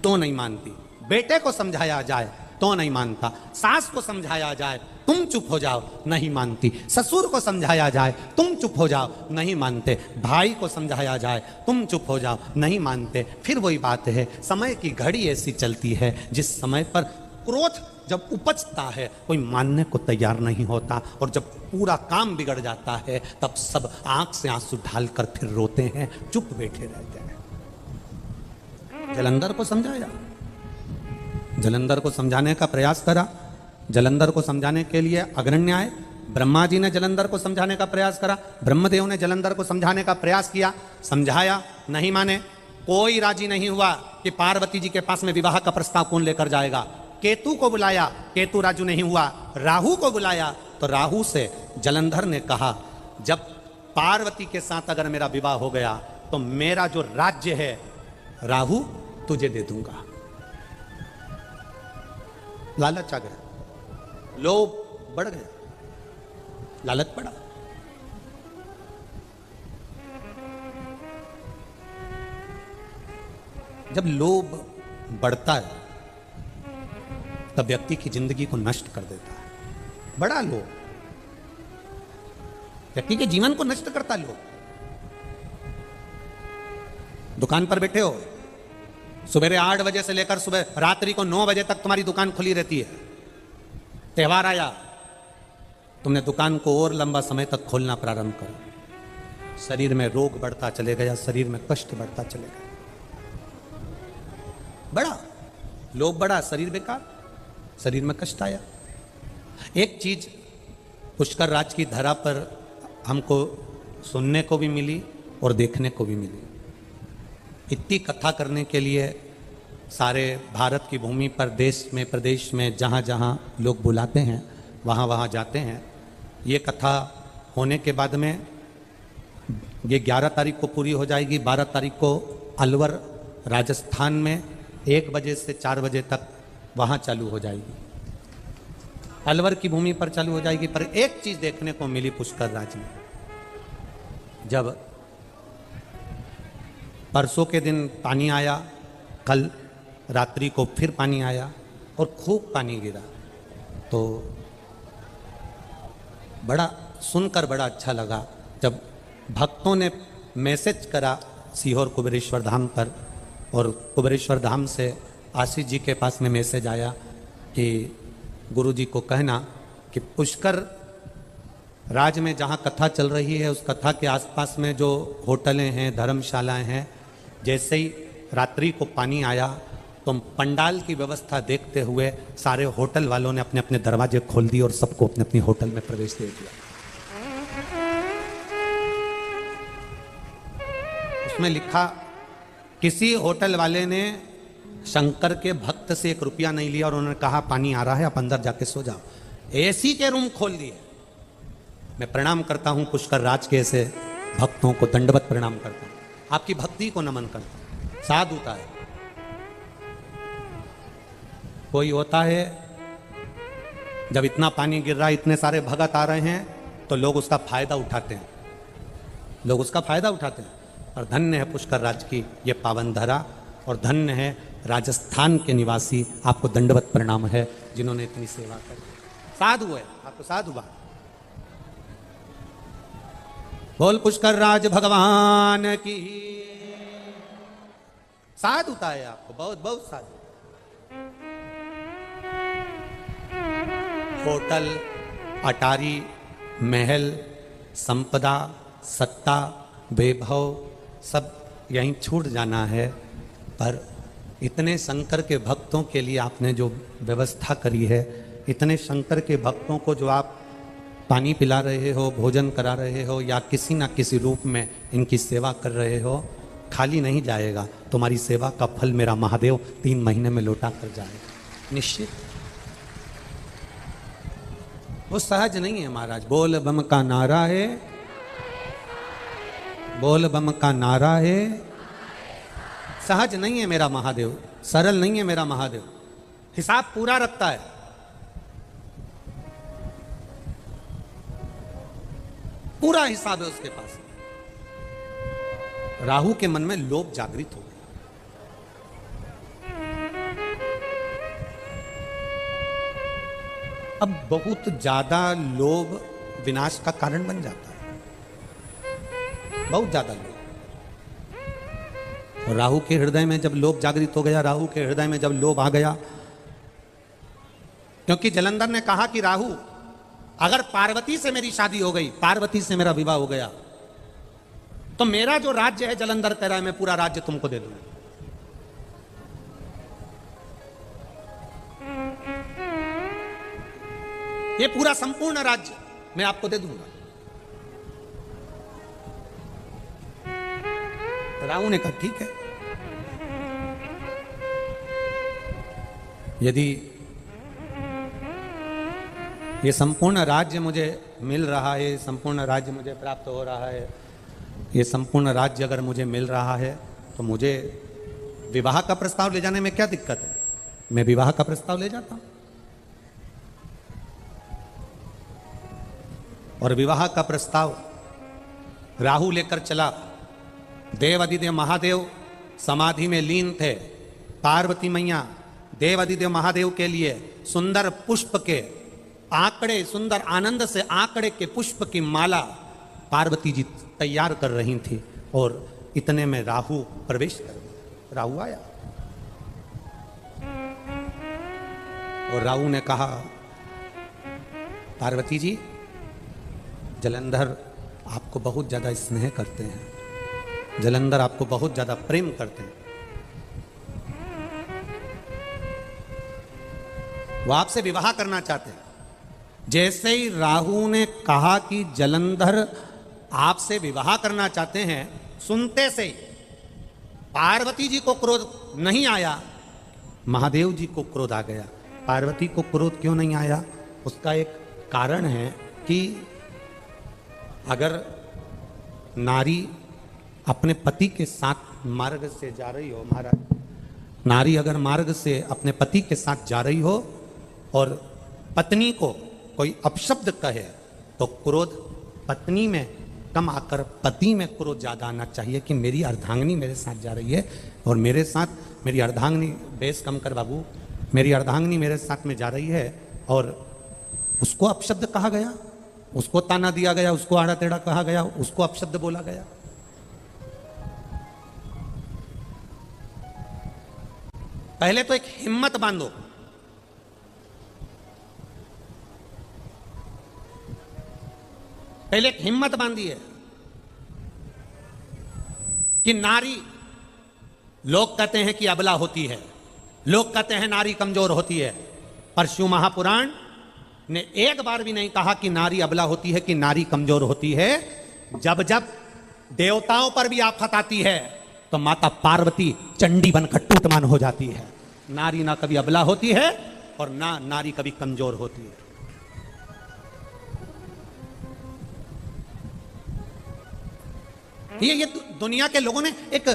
तो नहीं मानती, बेटे को समझाया जाए तो नहीं मानता, सास को समझाया जाए तुम चुप हो जाओ, नहीं मानती, ससुर को समझाया जाए तुम चुप हो जाओ, नहीं मानते, भाई को समझाया जाए तुम चुप हो जाओ, नहीं मानते। फिर वही बात है, समय की घड़ी ऐसी चलती है जिस समय पर क्रोध जब उपजता है कोई मानने को तैयार नहीं होता, और जब पूरा काम बिगड़ जाता है तब सब आंख से आंसू ढालकर फिर रोते हैं, चुप बैठे रहते हैं। जलंधर को समझाया, जलंधर को समझाने का प्रयास करा, जलंधर को समझाने के लिए अग्रण्य आए। ब्रह्मा जी ने जलंधर को समझाने का प्रयास करा, ब्रह्मदेव ने जलंधर को समझाने का प्रयास किया, समझाया, नहीं माने। कोई राजी नहीं हुआ कि पार्वती जी के पास में विवाह का प्रस्ताव कौन लेकर जाएगा। केतु को बुलाया, केतु राजू नहीं हुआ। राहु को बुलाया तो राहु से जलंधर ने कहा, जब पार्वती के साथ अगर मेरा विवाह हो गया तो मेरा जो राज्य है राहु तुझे दे दूंगा। लालच आ गया, लोभ बढ़ गया, लालच बढ़ा। जब लोभ बढ़ता है तब व्यक्ति की जिंदगी को नष्ट कर देता है। बड़ा लोभ व्यक्ति के जीवन को नष्ट करता है। लोभ, दुकान पर बैठे हो, सुबह 8 बजे से लेकर सुबह रात्रि को 9 बजे तक तुम्हारी दुकान खुली रहती है। त्योहार आया, तुमने दुकान को और लंबा समय तक खोलना प्रारंभ करा, शरीर में रोग बढ़ता चले गया, शरीर में कष्ट बढ़ता चले गया। बड़ा लोभ बढ़ा, शरीर बेकार, शरीर में कष्ट आया। एक चीज पुष्कर राज की धरा पर हमको सुनने को भी मिली और देखने को भी मिली। इतनी कथा करने के लिए सारे भारत की भूमि पर, देश में, प्रदेश में, जहाँ जहाँ लोग बुलाते हैं वहाँ वहाँ जाते हैं। ये कथा होने के बाद में ये 11 तारीख को पूरी हो जाएगी। 12 तारीख को अलवर राजस्थान में 1 बजे से 4 बजे तक वहाँ चालू हो जाएगी, अलवर की भूमि पर चालू हो जाएगी। पर एक चीज देखने को मिली पुष्कर राज में, जब परसों के दिन पानी आया, कल रात्रि को फिर पानी आया और खूब पानी गिरा, तो बड़ा सुनकर बड़ा अच्छा लगा। जब भक्तों ने मैसेज करा सीहोर कुबेरेश्वर धाम पर, और कुबेरेश्वर धाम से आशीष जी के पास में मैसेज आया कि गुरु जी को कहना कि पुष्कर राज में जहाँ कथा चल रही है उस कथा के आसपास में जो होटलें हैं, धर्मशालाएं हैं, जैसे ही रात्रि को पानी आया तो पंडाल की व्यवस्था देखते हुए सारे होटल वालों ने अपने अपने दरवाजे खोल दिए और सबको अपने अपने होटल में प्रवेश दे दिया। उसमें लिखा, किसी होटल वाले ने शंकर के भक्त से 1 रुपया नहीं लिया और उन्होंने कहा पानी आ रहा है, आप अंदर जाके सो जाओ। एसी के रूम खोल दिए। मैं प्रणाम करता हूं पुष्कर राज के ऐसे भक्तों को, दंडवत प्रणाम करता हूं, आपकी भक्ति को नमन करता हूं। साधुता है। कोई होता है जब इतना पानी गिर रहा है, इतने सारे भगत आ रहे हैं, तो लोग उसका फायदा उठाते हैं, लोग उसका फायदा उठाते हैं। और धन्य है पुष्कर राज की ये पावन धरा, और धन्य है राजस्थान के निवासी, आपको दंडवत प्रणाम है जिन्होंने इतनी सेवा करी। साधु है, आपको साधु बात। बोल पुष्कर राज भगवान की। साधुता है आपको, बहुत बहुत साधु। होटल, अटारी, महल, संपदा, सत्ता, वैभव सब यहीं छूट जाना है, पर इतने शंकर के भक्तों के लिए आपने जो व्यवस्था करी है, इतने शंकर के भक्तों को जो आप पानी पिला रहे हो, भोजन करा रहे हो, या किसी ना किसी रूप में इनकी सेवा कर रहे हो, खाली नहीं जाएगा। तुम्हारी सेवा का फल मेरा महादेव 3 महीने में लौटा कर जाएगा, निश्चित। वो सहज नहीं है महाराज। बोल बम का नारा है, बोल बम का नारा है। सहज नहीं है मेरा महादेव, सरल नहीं है मेरा महादेव। हिसाब पूरा रखता है। पूरा हिसाब है उसके पास। राहु के मन में लोभ जागृत हो गया। अब बहुत ज्यादा लोभ विनाश का कारण बन जाता है, बहुत ज्यादा लोभ। और राहु के हृदय में जब लोभ जागृत हो गया, राहु के हृदय में जब लोभ आ गया, क्योंकि जलंधर ने कहा कि राहु अगर पार्वती से मेरी शादी हो गई, पार्वती से मेरा विवाह हो गया, तो मेरा जो राज्य है, जलंधर कह रहा है, मैं पूरा राज्य तुमको दे दूंगा। ये पूरा संपूर्ण राज्य मैं आपको दे दूंगा। राहु ने कहा ठीक है, यदि ये संपूर्ण राज्य मुझे मिल रहा है, संपूर्ण राज्य मुझे प्राप्त हो रहा है, ये संपूर्ण राज्य अगर मुझे मिल रहा है, तो मुझे विवाह का प्रस्ताव ले जाने में क्या दिक्कत है? मैं विवाह का प्रस्ताव ले जाता हूं। और विवाह का प्रस्ताव राहु लेकर चला। देवादिदेव महादेव समाधि में लीन थे। पार्वती मैया देवादिदेव महादेव के लिए सुंदर पुष्प के आंकड़े, सुंदर आनंद से आंकड़े के पुष्प की माला पार्वती जी तैयार कर रही थी। और इतने में राहु प्रवेश कर गया। राहु आया और राहु ने कहा, पार्वती जी, जलंधर आपको बहुत ज्यादा स्नेह करते हैं, जलंधर आपको बहुत ज्यादा प्रेम करते हैं, वो आपसे विवाह करना चाहते हैं। जैसे ही राहु ने कहा कि जलंधर आपसे विवाह करना चाहते हैं, सुनते से पार्वती जी को क्रोध नहीं आया, महादेव जी को क्रोध आ गया। पार्वती को क्रोध क्यों नहीं आया? उसका एक कारण है कि अगर नारी अपने पति के साथ मार्ग से जा रही हो, महाराज, नारी अगर मार्ग से अपने पति के साथ जा रही हो और पत्नी को कोई अपशब्द कहे, तो क्रोध पत्नी में कम आकर पति में क्रोध ज्यादा आना चाहिए कि मेरी अर्धांगिनी मेरे साथ जा रही है और मेरे साथ मेरी अर्धांगिनी, बेस कम कर बाबू, मेरी अर्धांगिनी मेरे साथ में जा रही है और उसको अपशब्द कहा गया, उसको ताना दिया गया, उसको आड़ा टेढ़ा कहा गया, उसको अपशब्द बोला गया। पहले तो एक हिम्मत बांधो, पहले एक हिम्मत बांधी है कि नारी, लोग कहते हैं कि अबला होती है, लोग कहते हैं नारी कमजोर होती है, पर शिव महापुराण ने एक बार भी नहीं कहा कि नारी अबला होती है, कि नारी कमजोर होती है। जब जब देवताओं पर भी आफत आती है तो माता पार्वती चंडी बनकर टूटमान हो जाती है। नारी ना कभी अबला होती है और ना नारी कभी कमजोर होती है। ये दुनिया के लोगों ने एक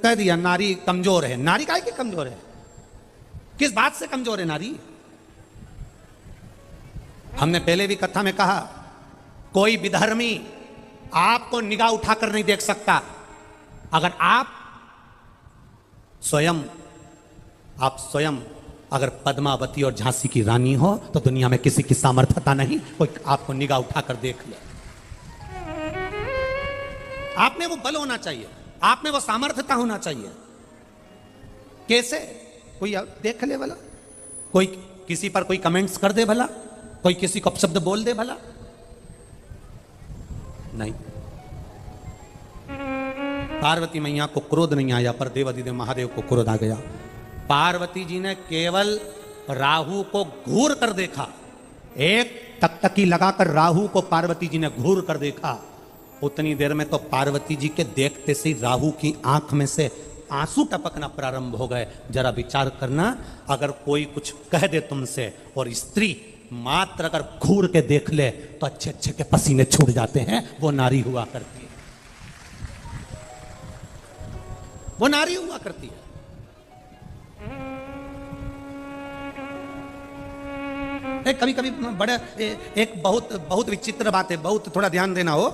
कह दिया नारी कमजोर है। नारी काहे की कमजोर है? किस बात से कमजोर है नारी? हमने पहले भी कथा में कहा, कोई विधर्मी आपको निगाह उठाकर नहीं देख सकता। अगर आप स्वयं अगर पद्मावती और झांसी की रानी हो तो दुनिया में किसी की सामर्थ्यता नहीं कोई आपको निगाह उठाकर देख ले। आप में वो बल होना चाहिए, आप में वो सामर्थ्यता होना चाहिए। कैसे? कोई देख ले भला, कोई किसी पर कोई कमेंट्स कर दे भला, कोई किसी को अपशब्द बोल दे भला? नहीं। पार्वती मैया को क्रोध नहीं आया, पर देवादिदेव महादेव को क्रोध आ गया। पार्वती जी ने केवल राहु को घूर कर देखा, एक टकटकी लगाकर राहु को पार्वती जी ने घूर कर देखा। उतनी देर में तो पार्वती जी के देखते से राहु की आंख में से आंसू टपकना प्रारंभ हो गए। जरा विचार करना, अगर कोई कुछ कह दे तुमसे और स्त्री मात्र अगर घूर के देख ले तो अच्छे अच्छे के पसीने छूट जाते हैं, वो नारी हुआ करती है, वो नारी हुआ करती है। कभी कभी बड़े एक बहुत बहुत विचित्र बात है, बहुत थोड़ा ध्यान देना हो।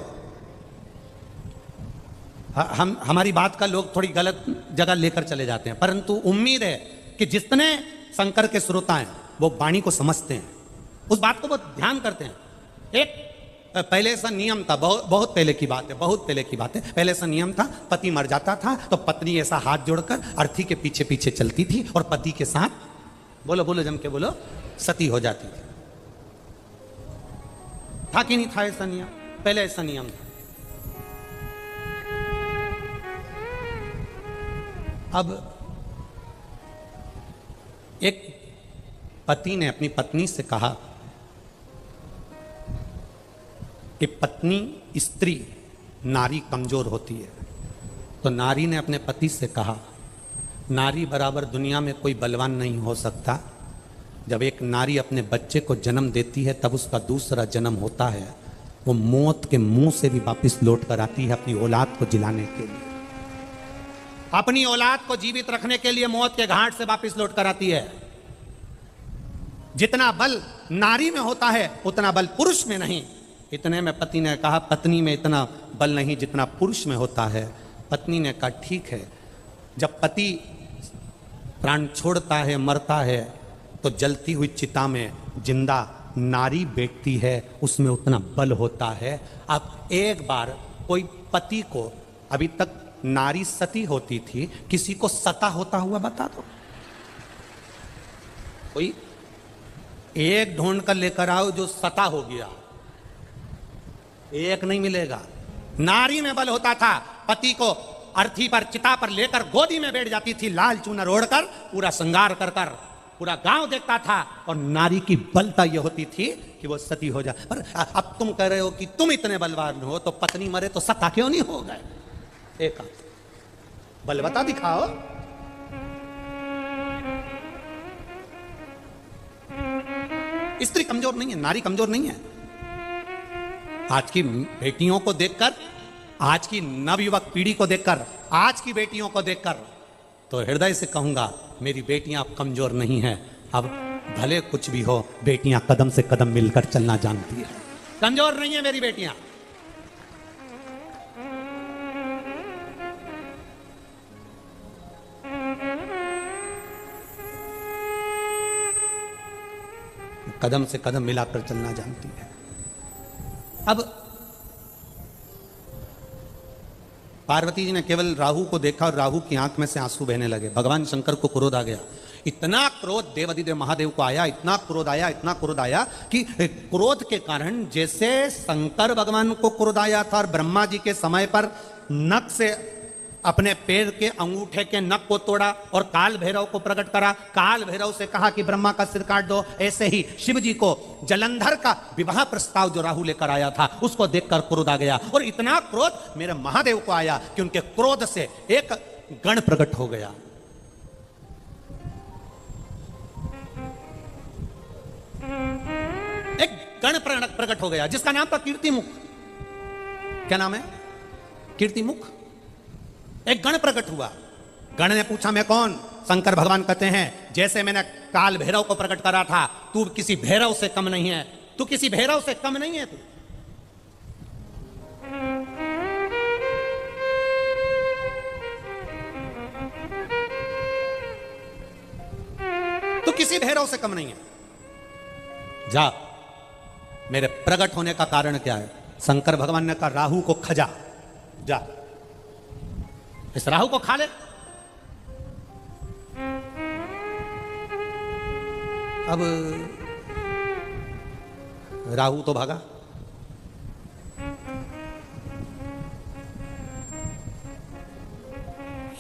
हम हमारी बात का लोग थोड़ी गलत जगह लेकर चले जाते हैं, परंतु उम्मीद है कि जितने शंकर के श्रोता हैं वो वाणी को समझते हैं, उस बात को बहुत ध्यान करते हैं। एक पहले ऐसा नियम था, बहुत पहले की बात है, बहुत पहले की बात है। पहले ऐसा नियम था, पति मर जाता था तो पत्नी ऐसा हाथ जोड़कर अर्थी के पीछे पीछे चलती थी और पति के साथ, बोलो बोलो जम के बोलो, सती हो जाती थी। था कि नहीं था ऐसा नियम? पहले ऐसा नियम था। अब एक पति ने अपनी पत्नी से कहा कि पत्नी स्त्री नारी कमजोर होती है, तो नारी ने अपने पति से कहा नारी बराबर दुनिया में कोई बलवान नहीं हो सकता। जब एक नारी अपने बच्चे को जन्म देती है तब उसका दूसरा जन्म होता है, वो मौत के मुंह से भी वापस लौट कर आती है अपनी औलाद को जिलाने के लिए, अपनी औलाद को जीवित रखने के लिए मौत के घाट से वापस लौट कर आती है। जितना बल नारी में होता है उतना बल पुरुष में नहीं। इतने में पति ने कहा पत्नी में इतना बल नहीं जितना पुरुष में होता है। पत्नी ने कहा ठीक है, जब पति प्राण छोड़ता है, मरता है, तो जलती हुई चिता में जिंदा नारी बैठती है, उसमें उतना बल होता है। अब एक बार कोई पति को, अभी तक नारी सती होती थी, किसी को सता होता हुआ बता दो। कोई एक ढूंढ कर लेकर आओ जो सता हो गया, एक नहीं मिलेगा। नारी में बल होता था, पति को अर्थी पर चिता पर लेकर गोदी में बैठ जाती थी, लाल चूनर ओढ़कर, पूरा श्रृंगार कर कर पूरा गांव देखता था, और नारी की बलता यह होती थी कि वो सती हो जाए। पर अब तुम कह रहे हो कि तुम इतने बलवान हो, तो पत्नी मरे तो सता क्यों नहीं हो गए? एक बलवता दिखाओ। स्त्री कमजोर नहीं है, नारी कमजोर नहीं है। आज की बेटियों को देखकर, आज की नवयुवक पीढ़ी को देखकर, आज की बेटियों को देखकर तो हृदय से कहूंगा मेरी बेटियां कमजोर नहीं हैं। अब भले कुछ भी हो, बेटियां कदम से कदम मिलकर चलना जानती है, कमजोर नहीं है मेरी बेटियां। कदम से कदम मिलाकर चलना जानती है। अब पार्वती जी ने केवल राहु को देखा और राहु की आंख में से आंसू बहने लगे। भगवान शंकर को क्रोध आ गया। इतना क्रोध देवादिदेव महादेव को आया, इतना क्रोध आया, इतना क्रोध आया कि क्रोध के कारण जैसे शंकर भगवान को क्रोध आया था और ब्रह्मा जी के समय पर नख से अपने पैर के अंगूठे के नख को तोड़ा और काल भैरव को प्रकट करा, काल भैरव से कहा कि ब्रह्मा का सिर काट दो, ऐसे ही शिव जी को जलंधर का विवाह प्रस्ताव जो राहु लेकर आया था उसको देखकर क्रोध आ गया। और इतना क्रोध मेरे महादेव को आया कि उनके क्रोध से एक गण प्रकट हो गया। एक गण प्रकट हो गया जिसका नाम था कीर्तिमुख। क्या नाम है? कीर्तिमुख। एक गण प्रकट हुआ। गण ने पूछा मैं कौन? शंकर भगवान कहते हैं जैसे मैंने काल भैरव को प्रकट करा था, तू किसी भैरव से कम नहीं है, तू किसी भैरव से कम नहीं है। तू किसी भैरव से कम नहीं है। जा, मेरे प्रकट होने का कारण क्या है? शंकर भगवान ने कहा राहु को खजा, जा इस राहु को खा ले। अब राहु तो भागा।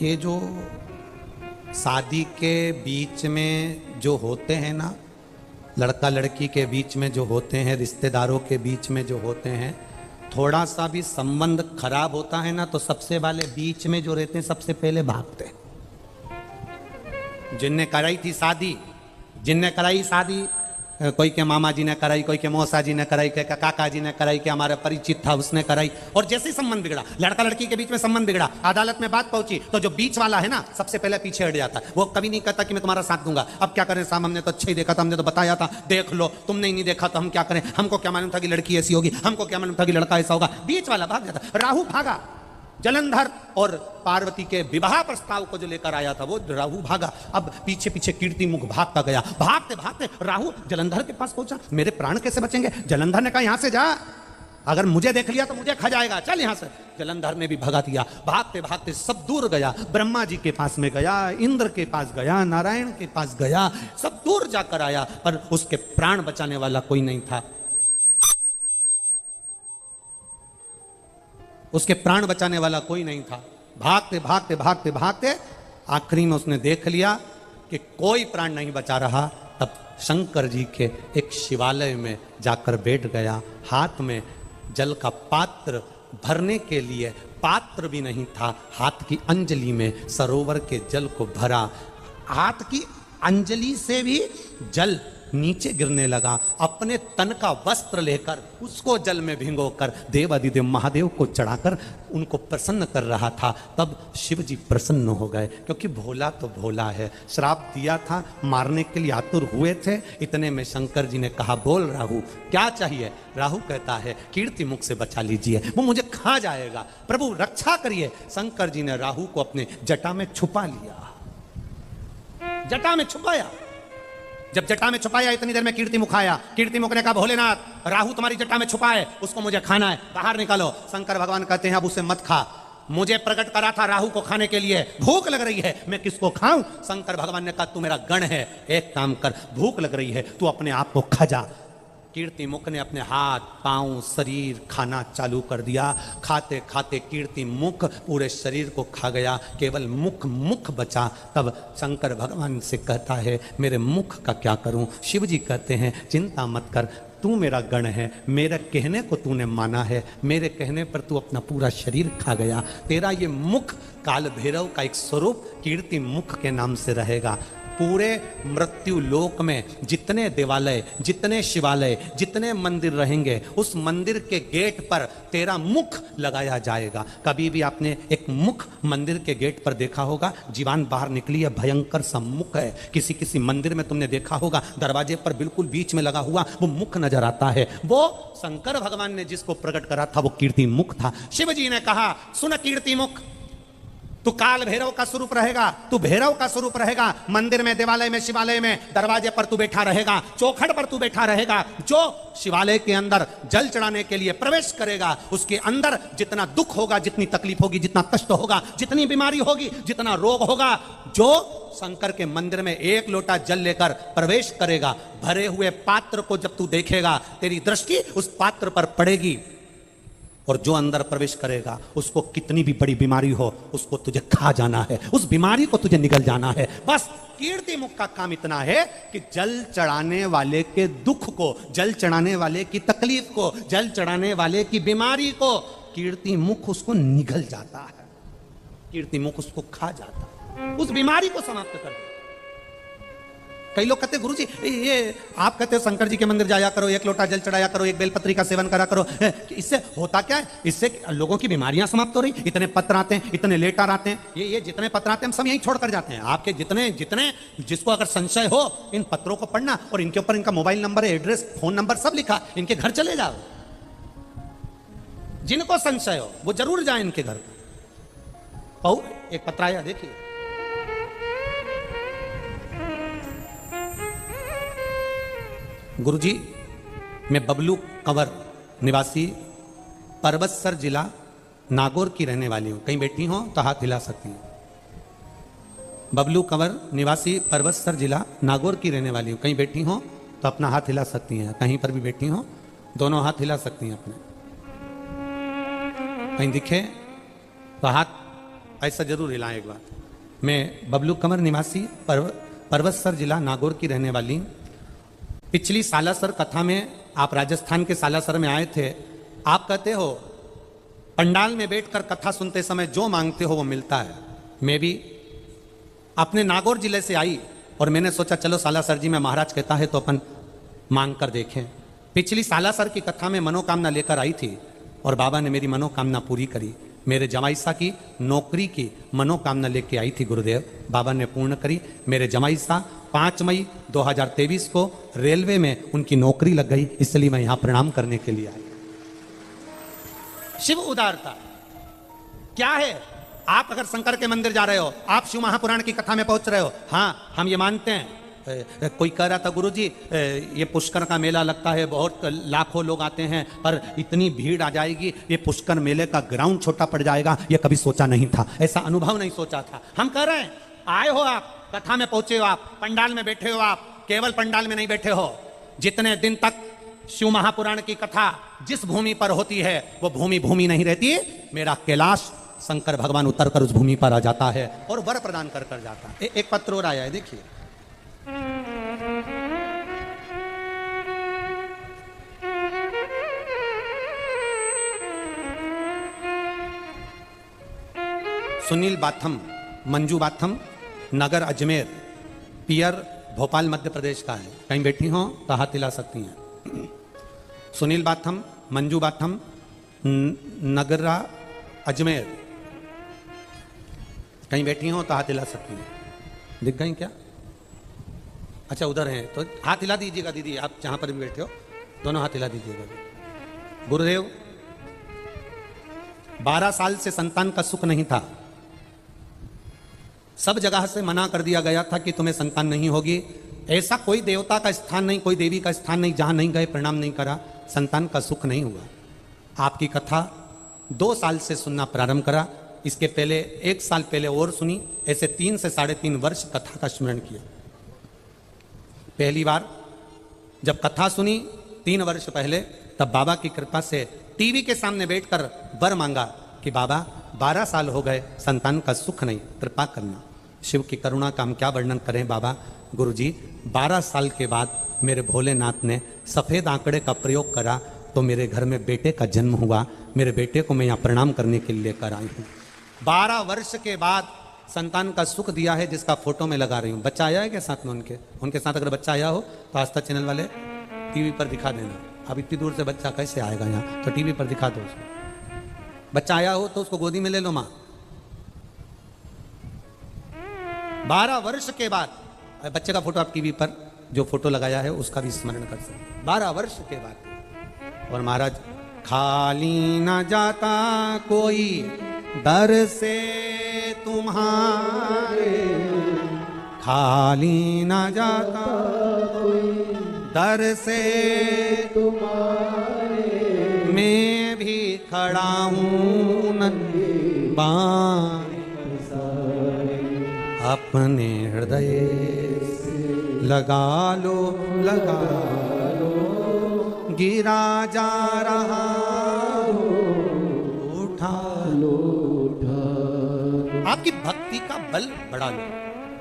ये जो शादी के बीच में जो होते हैं ना, लड़का लड़की के बीच में जो होते हैं, रिश्तेदारों के बीच में जो होते हैं, थोड़ा सा भी संबंध खराब होता है ना तो सबसे वाले बीच में जो रहते हैं सबसे पहले भागते हैं। जिनने कराई थी शादी, जिनने कराई शादी, कोई के मामा जी ने कराई, कोई के मौसा जी ने कराई, के काका जी ने कराई, के हमारा परिचित था उसने कराई, और जैसे ही संबंध बिगड़ा, लड़का लड़की के बीच में संबंध बिगड़ा, अदालत में बात पहुंची, तो जो बीच वाला है ना सबसे पहले पीछे हट जाता है। वो कभी नहीं कहता कि मैं तुम्हारा साथ दूंगा, अब क्या करें साहब, हमने तो अच्छा ही देखा था, हमने तो बताया था, देख लो, तुमने ही नहीं देखा तो हम क्या करें, हमको क्या मालूम था कि लड़की ऐसी होगी, हमको क्या मालूम था कि लड़का ऐसा होगा। बीच वाला भाग जाता। राहु भागा, जलंधर और पार्वती के विवाह प्रस्ताव को जो लेकर आया था वो राहु भागा। अब पीछे पीछे कीर्तिमुख भागता गया, भागते भागते राहु जलंधर के पास पहुंचा। मेरे प्राण कैसे बचेंगे? जलंधर ने कहा यहां से जा, अगर मुझे देख लिया तो मुझे खा जाएगा, चल यहां से। जलंधर ने भी भगा दिया, भागते भागते सब दूर गया, ब्रह्मा जी के पास में गया, इंद्र के पास गया, नारायण के पास गया, सब दूर जाकर आया, पर उसके प्राण बचाने वाला कोई नहीं था। उसके प्राण बचाने वाला कोई नहीं था। भागते भागते भागते भागते आखिरी में उसने देख लिया कि कोई प्राण नहीं बचा रहा, तब शंकर जी के एक शिवालय में जाकर बैठ गया। हाथ में जल का पात्र भरने के लिए पात्र भी नहीं था, हाथ की अंजलि में सरोवर के जल को भरा। हाथ की अंजलि से भी जल नीचे गिरने लगा। अपने तन का वस्त्र लेकर उसको जल में भिगोकर देवादिदेव महादेव को चढ़ाकर उनको प्रसन्न कर रहा था। तब शिव जी प्रसन्न हो गए, क्योंकि भोला तो भोला है। श्राप दिया था, मारने के लिए आतुर हुए थे। इतने में शंकर जी ने कहा, बोल राहु क्या चाहिए? राहु कहता है, कीर्ति मुख से बचा लीजिए, वो मुझे खा जाएगा, प्रभु रक्षा करिए। शंकर जी ने राहु को अपने जटा में छुपा लिया, जटा में छुपाया। जब जटा में छुपाया, इतनी देर में कीर्तिमुख आया। कीर्तिमुख ने कहा, भोलेनाथ राहु तुम्हारी जटा में छुपा है, उसको मुझे खाना है, बाहर निकालो। शंकर भगवान कहते हैं, अब उसे मत खा, मुझे प्रकट करा था राहु को खाने के लिए, भूख लग रही है, मैं किसको खाऊं? शंकर भगवान ने कहा, तू मेरा गण है, एक काम कर, भूख लग रही है, तू अपने आप को खा जा। कीर्तिमुख ने अपने हाथ पांव शरीर खाना चालू कर दिया। खाते खाते कीर्तिमुख पूरे शरीर को खा गया, केवल मुख बचा। तब शंकर भगवान से कहता है, मेरे मुख का क्या करूं? शिव जी कहते हैं, चिंता मत कर, तू मेरा गण है, मेरे कहने को तूने माना है, मेरे कहने पर तू अपना पूरा शरीर खा गया। तेरा ये मुख काल भैरव का एक स्वरूप कीर्ति मुख के नाम से रहेगा। पूरे मृत्यु लोक में जितने देवालय, जितने शिवालय, जितने मंदिर रहेंगे, उस मंदिर के गेट पर तेरा मुख लगाया जाएगा। कभी भी आपने एक मुख मंदिर के गेट पर देखा होगा? जीवान बाहर निकली है, भयंकर सा मुख है। किसी किसी मंदिर में तुमने देखा होगा, दरवाजे पर बिल्कुल बीच में लगा हुआ वो मुख नजर आता है। वो शंकर भगवान ने जिसको प्रकट करा था वो कीर्ति मुख था। शिव जी ने कहा, सुन कीर्ति मुख, तू काल भैरव का स्वरूप रहेगा, तू भैरव का स्वरूप रहेगा। मंदिर में, देवालय में, शिवालय में, दरवाजे पर तू बैठा रहेगा, चौखट पर तू बैठा रहेगा। जो शिवालय के अंदर जल चढ़ाने के लिए प्रवेश करेगा, उसके अंदर जितना दुख होगा, जितनी तकलीफ होगी, जितना कष्ट होगा, जितनी बीमारी होगी, जितना रोग होगा, जो शंकर के मंदिर में एक लोटा जल लेकर प्रवेश करेगा, भरे हुए पात्र को जब तू देखेगा, तेरी दृष्टि उस पात्र पर पड़ेगी। और जो अंदर प्रवेश करेगा, उसको कितनी भी बड़ी बीमारी हो, उसको तुझे खा जाना है, उस बीमारी को तुझे निगल जाना है। बस कीर्ति मुख का काम इतना है कि जल चढ़ाने वाले के दुख को, जल चढ़ाने वाले की तकलीफ को, जल चढ़ाने वाले की बीमारी को कीर्ति मुख उसको निगल जाता है, कीर्ति मुख उसको खा जाता है, उस बीमारी को समाप्त कर देता। कई लोग कहते, गुरुजी ये आप कहते हो शंकर जी के मंदिर जाया करो, एक लोटा जल चढ़ाया करो, एक बेलपत्री का सेवन करा करो, इससे होता क्या है? इससे लोगों की बीमारियां समाप्त हो रही। इतने पत्र आते हैं, इतने लेटर आते हैं, ये जितने पत्र आते हैं हम सब यहीं छोड़ कर जाते हैं। आपके जितने जितने जिसको अगर संशय हो, इन पत्रों को पढ़ना, और इनके ऊपर इनका mobile number, address, phone number सब लिखा, इनके घर चले जाओ। जिनको संशय हो वो जरूर जाए इनके घर। और एक पत्र आया, देखिए, गुरुजी मैं बबलू कंवर निवासी परबतसर जिला नागौर की रहने वाली हूँ। कहीं बैठी हो तो हाथ हिला सकती हैं। बबलू कंवर निवासी परबतसर जिला नागौर की रहने वाली हूँ। कहीं बैठी हो तो अपना हाथ हिला सकती हैं। कहीं पर भी बैठी हो दोनों हाथ हिला सकती हैं अपने। कहीं दिखे तो हाथ ऐसा जरूर हिलाएं एक बार। मैं बबलू कंवर निवासी परबतसर जिला नागौर की रहने वाली। पिछली सालासर कथा में आप राजस्थान के सालासर में आए थे। आप कहते हो पंडाल में बैठकर कथा सुनते समय जो मांगते हो वो मिलता है। मैं भी अपने नागौर जिले से आई और मैंने सोचा चलो सालासर जी में महाराज कहता है तो अपन मांग कर देखें। पिछली सालासर की कथा में मनोकामना लेकर आई थी और बाबा ने मेरी मनोकामना पूरी करी। मेरे जमाईसा की नौकरी की मनोकामना लेके आई थी गुरुदेव, बाबा ने पूर्ण करी। मेरे जमाईसा 5 मई 2023 को रेलवे में उनकी नौकरी लग गई, इसलिए मैं यहां प्रणाम करने के लिए आई। शिव उदारता क्या है? आप अगर शंकर के मंदिर जा रहे हो, आप शिव महापुराण की कथा में पहुंच रहे हो, हाँ हम ये मानते हैं। कोई कह रहा था गुरुजी ये पुष्कर का मेला लगता है, बहुत लाखों लोग आते हैं, पर इतनी भीड़ आ जाएगी, ये पुष्कर मेले का ग्राउंड छोटा पड़ जाएगा, ये कभी सोचा नहीं था, ऐसा अनुभव नहीं सोचा था। हम कह रहे हैं आए हो आप, कथा में पहुंचे हो आप, पंडाल में बैठे हो आप, केवल पंडाल में नहीं बैठे हो। जितने दिन तक शिव महापुराण की कथा जिस भूमि पर होती है वो भूमि भूमि नहीं रहती। मेरा कैलाश शंकर भगवान उतर कर उस भूमि पर आ जाता है और वर प्रदान कर कर जाता है। एक पत्र और आया है, देखिए। सुनील बाथम, मंजू बाथम, नगर अजमेर, पियर भोपाल मध्य प्रदेश का है। कहीं बैठी हो तो हाथ हिला सकती हैं। सुनील बाथम, मंजू बाथम, नगरा अजमेर, कहीं बैठी हो तो हाथ हिला सकती हैं। दिख गई क्या? अच्छा उधर हैं तो हाथ हिला दीजिएगा दीदी, आप जहां पर भी बैठे हो दोनों हाथ हिला दीजिएगा। गुरुदेव 12 साल से संतान का सुख नहीं था, सब जगह से मना कर दिया गया था कि तुम्हें संतान नहीं होगी। ऐसा कोई देवता का स्थान नहीं, कोई देवी का स्थान नहीं जहां नहीं गए, प्रणाम नहीं करा, संतान का सुख नहीं हुआ। आपकी कथा 2 साल से सुनना प्रारंभ करा, इसके पहले 1 साल पहले और सुनी, ऐसे 3 से 3.5 वर्ष कथा का स्मरण किया। पहली बार जब कथा सुनी 3 वर्ष पहले, तब बाबा की कृपा से टीवी के सामने बैठकर वर मांगा कि बाबा 12 साल हो गए, संतान का सुख नहीं, कृपा करना। शिव की करुणा का हम क्या वर्णन करें बाबा। गुरुजी 12 साल के बाद मेरे भोलेनाथ ने सफ़ेद आंकड़े का प्रयोग करा तो मेरे घर में बेटे का जन्म हुआ। मेरे बेटे को मैं यहाँ प्रणाम करने के लिए लेकर आई हूँ। 12 वर्ष के बाद संतान का सुख दिया है, जिसका फोटो में लगा रही हूँ। बच्चा आया है क्या साथ में? उनके साथ अगर बच्चा आया हो तो आस्था चैनल वाले टीवी पर दिखा देना। अब इतनी दूर से बच्चा कैसे आएगा यहाँ, तो टीवी पर दिखा दो उसको। बच्चा आया हो तो उसको गोदी में ले लो माँ। 12 वर्ष के बाद बच्चे का फोटो आप टीवी पर जो फोटो लगाया है उसका भी स्मरण कर सकते। 12 वर्ष के बाद। और महाराज खाली ना जाता कोई दर से तुम्हारे, खाली ना जाता कोई दर से तुम्हारे, मैं भी खड़ा हूँ नन्ही बांह अपने हृदय से लगा लो, लगा लो, गिरा जा रहा हो, उठा लो, उठा लो। आपकी भक्ति का बल बढ़ा लो,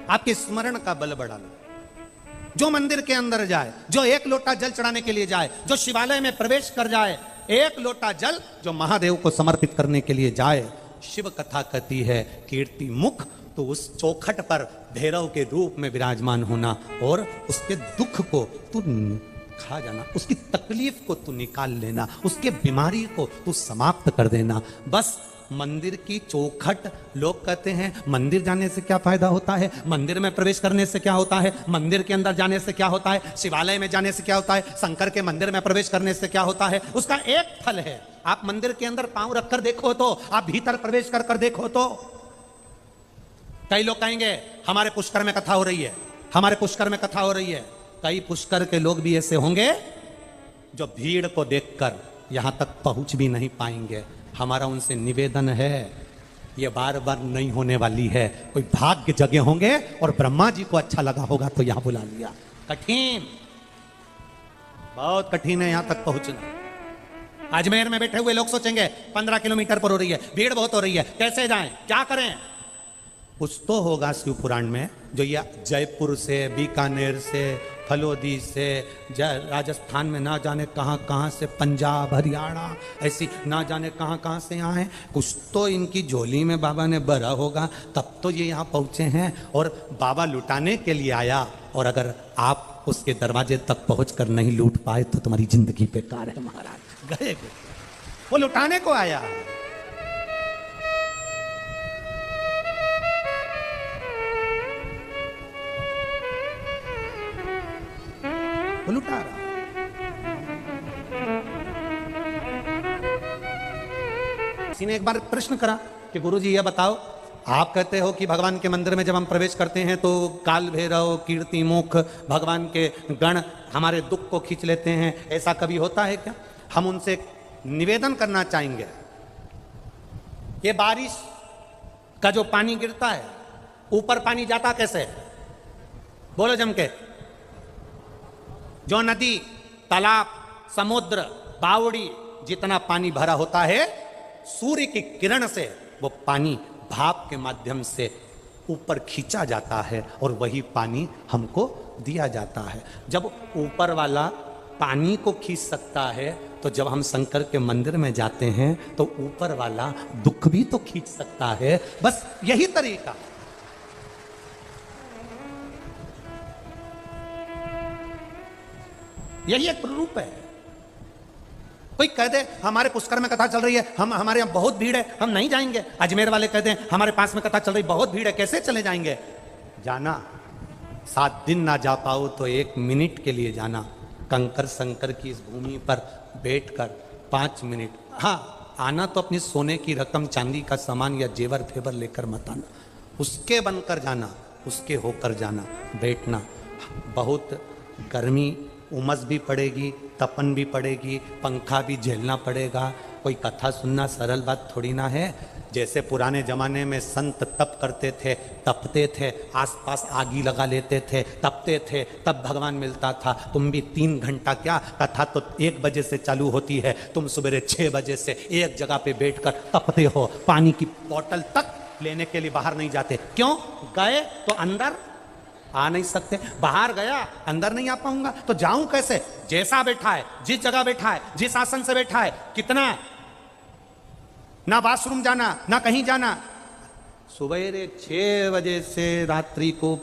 आपके स्मरण का बल बढ़ा लो। जो मंदिर के अंदर जाए, जो 1 लोटा जल चढ़ाने के लिए जाए, जो शिवालय में प्रवेश कर जाए, 1 लोटा जल जो महादेव को समर्पित करने के लिए जाए, शिव कथा कहती है कीर्ति मुख, तो उस चौखट पर भैरव के रूप में विराजमान होना और उसके दुख को तू खा जाना, उसकी तकलीफ को तू निकाल लेना, उसके बीमारी को तू समाप्त कर देना। बस मंदिर की चौखट, लोग कहते हैं मंदिर जाने से क्या फायदा होता है, मंदिर में प्रवेश करने से क्या होता है, मंदिर के अंदर जाने से क्या होता है, शिवालय में जाने से क्या होता है, शंकर के मंदिर में प्रवेश करने से क्या होता है। उसका एक फल है, आप मंदिर के अंदर पांव रखकर देखो तो, आप भीतर प्रवेश कर कर देखो तो। कई लोग कहेंगे हमारे पुष्कर में कथा हो रही है, हमारे पुष्कर में कथा हो रही है। कई पुष्कर के लोग भी ऐसे होंगे जो भीड़ को देखकर यहां तक पहुंच भी नहीं पाएंगे। हमारा उनसे निवेदन है, ये बार बार नहीं होने वाली है। कोई भाग्य जगे होंगे और ब्रह्मा जी को अच्छा लगा होगा तो यहां बुला लिया। कठिन, बहुत कठिन है यहां तक पहुंचना। अजमेर में बैठे हुए लोग सोचेंगे 15 किलोमीटर पर हो रही है, भीड़ बहुत हो रही है, कैसे जाएं, क्या करें। कुछ तो होगा शिव पुराण में जो ये जयपुर से, बीकानेर से, फलोदी से, राजस्थान में ना जाने कहाँ कहाँ से, पंजाब, हरियाणा, ऐसी ना जाने कहाँ कहाँ से यहाँ हैं। कुछ तो इनकी झोली में बाबा ने भरा होगा, तब तो ये यहाँ पहुँचे हैं और बाबा लुटाने के लिए आया। और अगर आप उसके दरवाजे तक पहुंचकर नहीं लूट पाए तो तुम्हारी जिंदगी बेकार है महाराज। गए वो लुटाने को आया। वो लुटा रहा। किसी ने एक बार प्रश्न करा कि गुरुजी ये बताओ, आप कहते हो कि भगवान के मंदिर में जब हम प्रवेश करते हैं तो काल भैरव, कीर्ति मुख, भगवान के गण हमारे दुख को खींच लेते हैं, ऐसा कभी होता है क्या? हम उनसे निवेदन करना चाहेंगे, ये बारिश का जो पानी गिरता है, ऊपर पानी जाता कैसे है? बोलो जम के। जो नदी, तालाब, समुद्र, बावड़ी जितना पानी भरा होता है, सूर्य की किरण से वो पानी भाप के माध्यम से ऊपर खींचा जाता है और वही पानी हमको दिया जाता है। जब ऊपर वाला पानी को खींच सकता है तो जब हम शंकर के मंदिर में जाते हैं तो ऊपर वाला दुख भी तो खींच सकता है। बस यही तरीका। यही एक रूप है। कोई कह दे हमारे पुष्कर में कथा चल रही है, हमारे यहाँ बहुत भीड़ है, हम नहीं जाएंगे। अजमेर वाले कहते हैं हमारे पास में कथा चल रही, बहुत भीड़ है, कैसे चले जाएंगे? जाना, 7 दिन ना जा पाओ तो 1 मिनट के लिए जाना। कंकर शंकर की इस भूमि पर बैठकर 5 मिनट, हाँ आना तो अपनी सोने की रकम, चांदी का सामान या जेवर फेवर लेकर मत आना, उसके बनकर जाना, उसके होकर जाना। बैठना, बहुत गर्मी, उमस भी पड़ेगी, तपन भी पड़ेगी, पंखा भी झेलना पड़ेगा। कोई कथा सुनना सरल बात थोड़ी ना है। जैसे पुराने जमाने में संत तप करते थे, तपते थे, आसपास आगी लगा लेते थे, तपते थे, तब भगवान मिलता था। तुम भी 3 घंटा क्या, कथा तो 1 बजे से चालू होती है, तुम सवेरे 6 बजे से एक जगह पे बैठकर तपते हो, पानी की बोतल तक लेने के लिए बाहर नहीं जाते। क्यों? गए तो अंदर आ नहीं सकते, बाहर गया अंदर नहीं आ पाऊंगा तो जाऊं कैसे? जैसा बैठा है, जिस जगह बैठा है, जिस आसन से बैठा है, कितना है, ना बाथरूम जाना, ना कहीं जाना। सवेरे 6 बजे से रात्रि को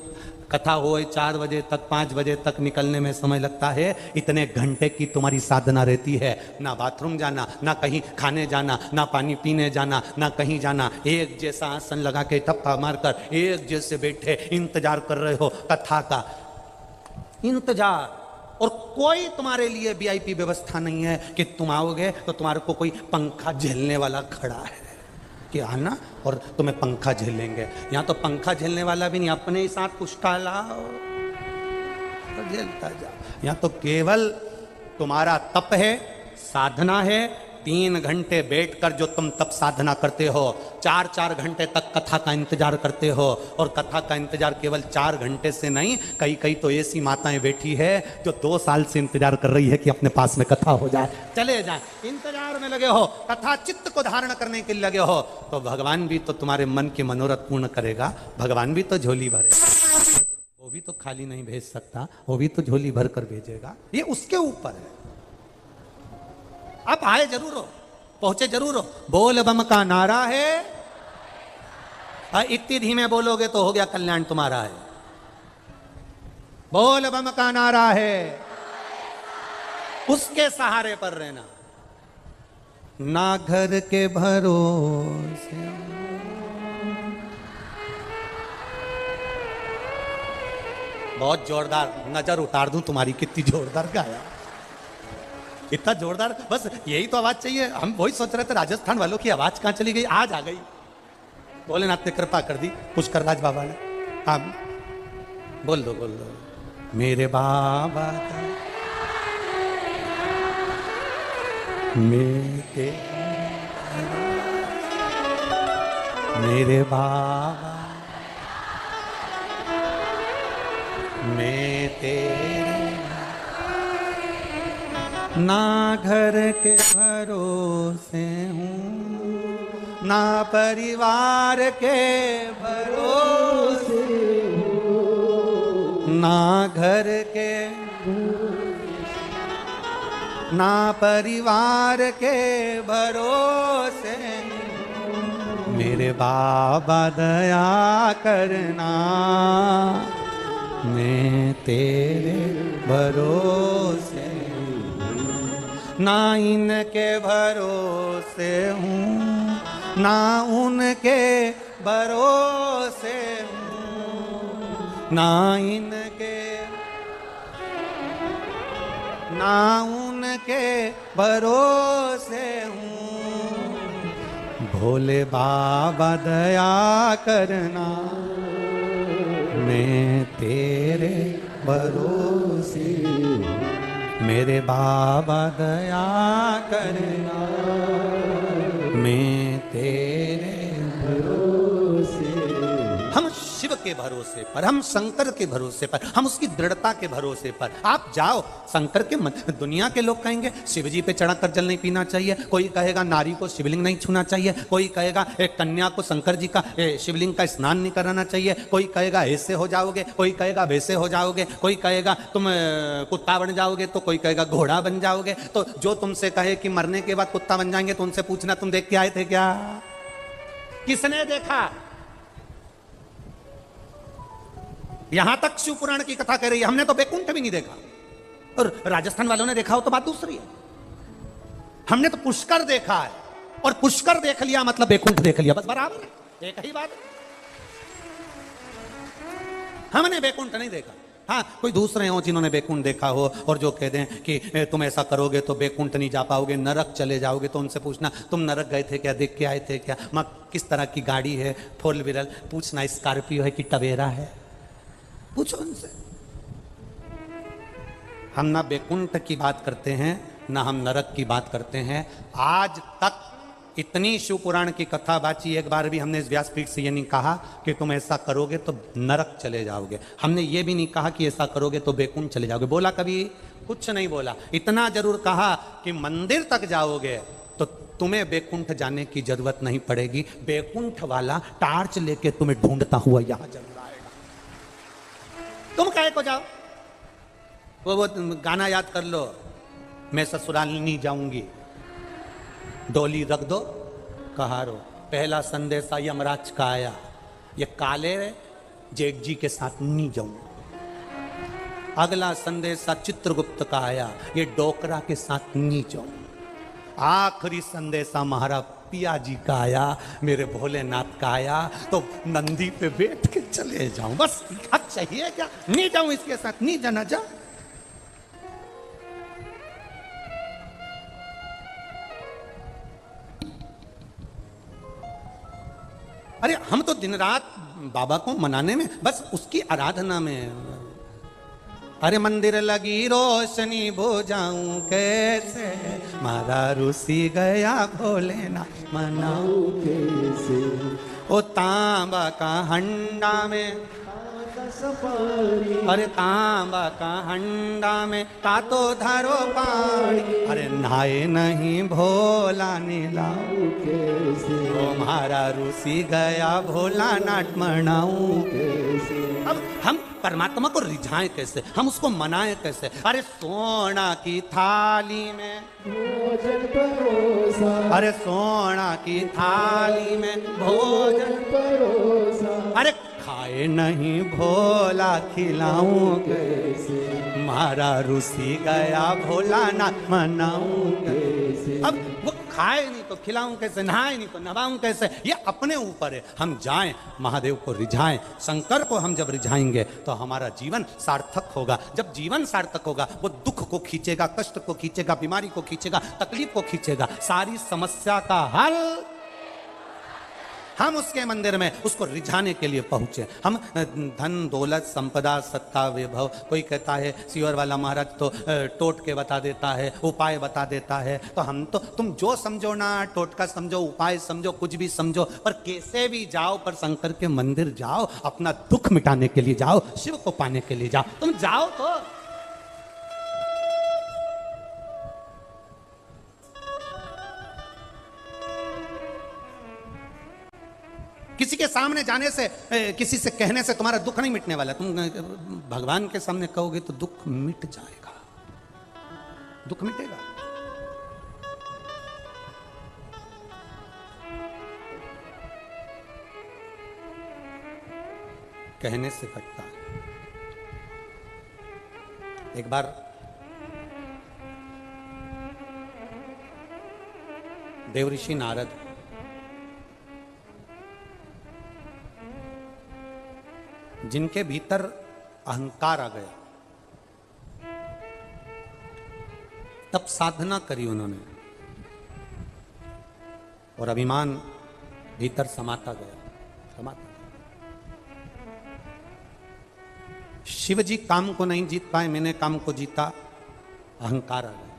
कथा हो 4 बजे तक, 5 बजे तक निकलने में समय लगता है। इतने घंटे की तुम्हारी साधना रहती है, ना बाथरूम जाना, ना कहीं खाने जाना, ना पानी पीने जाना, ना कहीं जाना। एक जैसा आसन लगा के टप्पा मारकर एक जैसे बैठे इंतजार कर रहे हो कथा का, इंतजार। और कोई तुम्हारे लिए वीआईपी व्यवस्था नहीं है कि तुम आओगे तो तुम्हारे को कोई पंखा झेलने वाला खड़ा है कि आना और तुम्हें पंखा झेलेंगे। यहाँ तो पंखा झेलने वाला भी नहीं, अपने ही साथ पुष्टा लाओ और झेलता जाओ। यहाँ तो केवल तुम्हारा तप है, साधना है। 3 घंटे बैठकर जो तुम तप साधना करते हो, 4-4 घंटे तक कथा का इंतजार करते हो। और कथा का इंतजार केवल 4 घंटे से नहीं, कई तो ऐसी माताएं बैठी है जो 2 साल से इंतजार कर रही है कि अपने पास में कथा हो जाए, चले जाए। इंतजार में लगे हो, कथा चित्त को धारण करने के लिए लगे हो, तो भगवान भी तो तुम्हारे मन के मनोरथ पूर्ण करेगा। भगवान भी तो झोली भरेगा, वो भी तो खाली नहीं भेज सकता, वो भी तो झोली भर कर भेजेगा। ये उसके ऊपर है। आप आए जरूर हो, पहुंचे जरूर हो। बोल बम का नारा है, इतनी धीमे बोलोगे तो हो गया कल्याण तुम्हारा है। बोल बम का नारा है, उसके सहारे पर रहना, ना घर के भरोसे। बहुत जोरदार, नजर उतार दूं तुम्हारी, कितनी जोरदार गाया, इतना जोरदार। बस यही तो आवाज चाहिए। हम वही सोच रहे थे राजस्थान वालों की आवाज कहां चली गई, आज आ गई। भोलेनाथ ने कृपा कर दी, पुष्कर राज बाबा ने। हाँ बोल दो मेरे बाबा का, मेरे बाबा, मैं तेरे, ना घर के भरोसे हूँ, ना परिवार के भरोसे, ना घर के, ना परिवार के भरोसे। मेरे बाबा दया करना, मैं तेरे भरोसे, ना इनके भरोसे हूँ, ना उनके भरोसे हूँ, ना इनके, ना उनके भरोसे हूँ। भोले बाबा दया करना, मैं तेरे भरोसे, मेरे बाबा दया करना, मैं तेरे भरोसे। हम शिव के भरोसे पर, हम शंकर के भरोसे पर, हम उसकी दृढ़ता के भरोसे पर। आप जाओ शंकर के दुनिया के लोग कहेंगे शिव जी पे चढ़ा कर जल नहीं पीना चाहिए, कोई कहेगा नारी को शिवलिंग नहीं छूना चाहिए, कोई कहेगा एक कन्या को शंकर जी का शिवलिंग का स्नान नहीं कराना चाहिए, कोई कहेगा ऐसे हो जाओगे, कोई कहेगा वैसे हो जाओगे, कोई कहेगा तुम कुत्ता बन जाओगे, तो कोई कहेगा घोड़ा बन जाओगे। तो जो तुमसे कहे कि मरने के बाद कुत्ता बन जाएंगे तो उनसे पूछना तुम देख के आए थे क्या? किसने देखा? यहां तक शिव पुराण की कथा कह रही है, हमने तो बैकुंठ भी नहीं देखा। और राजस्थान वालों ने देखा हो तो बात दूसरी है, हमने तो पुष्कर देखा है, और पुष्कर देख लिया मतलब बैकुंठ देख लिया, बस बराबर है, एक ही बात है। हमने बैकुंठ नहीं देखा। हाँ, कोई दूसरे हो जिन्होंने बैकुंठ देखा हो और जो कह दें कि तुम ऐसा करोगे तो बैकुंठ नहीं जा पाओगे, नरक चले जाओगे, तो उनसे पूछना तुम नरक गए थे क्या, देख के आए थे क्या, माँ किस तरह की गाड़ी है, फोर व्हीलर, पूछना स्कॉर्पियो है कि टवेरा है, पूछो उनसे। हम ना बैकुंठ की बात करते हैं ना हम नरक की बात करते हैं। आज तक इतनी शिव पुराण की कथा बाची, एक बार भी हमने इस व्यासपीठ से ये नहीं कहा कि तुम ऐसा करोगे तो नरक चले जाओगे, हमने ये भी नहीं कहा कि ऐसा करोगे तो बैकुंठ चले जाओगे, बोला कभी? कुछ नहीं बोला। इतना जरूर कहा कि मंदिर तक जाओगे तो तुम्हें बैकुंठ जाने की जरूरत नहीं पड़ेगी, बैकुंठ वाला टार्च लेके तुम्हें ढूंढता हुआ यहां जरूर आएगा, तुम काहे को जाओ? वो गाना याद कर लो, मैं ससुराल नहीं जाऊंगी, डोली रख दो कहारो, पहला संदेशा यमराज का आया, ये काले जेठ जी के साथ नहीं जाऊंगा। अगला संदेशा चित्रगुप्त का आया, ये डोकरा के साथ नहीं जाऊंगा। आखिरी संदेशा महाराज पिया जी का आया, मेरे भोलेनाथ का आया, तो नंदी पे बैठ के चले जाऊं, बस हक चाहिए क्या? नहीं जाऊं इसके साथ, नहीं जाना, जा। अरे हम तो दिन रात बाबा को मनाने में, बस उसकी आराधना में। अरे मंदिर लगी रोशनी भो जाऊं कैसे, मारा रुसी गया भोलेनाथ मनाऊं कैसे। ओ तांबा का हंडा में, अरे तांबा का हंडा में का तो धरो पानी, अरे नहाए नहीं भोला नीलाऊ कैसे, तुम्हारा रूसी गया भोला नाट मनाऊं कैसे। अब हम परमात्मा को रिझाएं कैसे, हम उसको मनाएं कैसे? अरे सोना की थाली में भोजन परोसा, अरे सोना की थाली में भोजन परोसा, अरे खाए नहीं भोला खिलाऊं कैसे, मारा रुसी गया भोला ना मनाऊं कैसे। अब वो खाए नहीं तो खिलाऊं कैसे, नहाए नहीं तो नहाऊं कैसे, ये अपने ऊपर है। हम जाएं महादेव को रिझाएं, शंकर को हम जब रिझाएंगे तो हमारा जीवन सार्थक होगा। जब जीवन सार्थक होगा वो दुख को खींचेगा, कष्ट को खींचेगा, बीमारी को खींचेगा, तकलीफ को खींचेगा, सारी समस्या का हल हम उसके मंदिर में उसको रिझाने के लिए पहुंचे। हम धन दौलत संपदा सत्ता वैभव, कोई कहता है सीवर वाला महाराज तो टोट के बता देता है, उपाय बता देता है, तो हम तो तुम जो समझो ना, टोटका समझो, उपाय समझो, कुछ भी समझो, पर कैसे भी जाओ, पर शंकर के मंदिर जाओ, अपना दुख मिटाने के लिए जाओ, शिव को पाने के लिए जाओ, तुम जाओ तो। किसी के सामने जाने से, किसी से कहने से तुम्हारा दुख नहीं मिटने वाला। तुम भगवान के सामने कहोगे तो दुख मिट जाएगा, दुख मिटेगा। कहने से कटता है। एक बार देवऋषि नारद जिनके भीतर अहंकार आ गया, तब साधना करी उन्होंने और अभिमान भीतर समाता गया, समाता। शिव जी काम को नहीं जीत पाए, मैंने काम को जीता, अहंकार आ गया।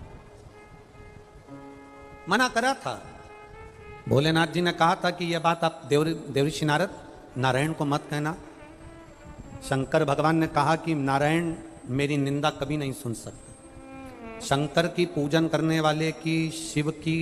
मना करा था, भोलेनाथ जी ने कहा था कि यह बात आप देवऋषि नारद नारायण को मत कहना। शंकर भगवान ने कहा कि नारायण मेरी निंदा कभी नहीं सुन सकते। शंकर की पूजन करने वाले की, शिव की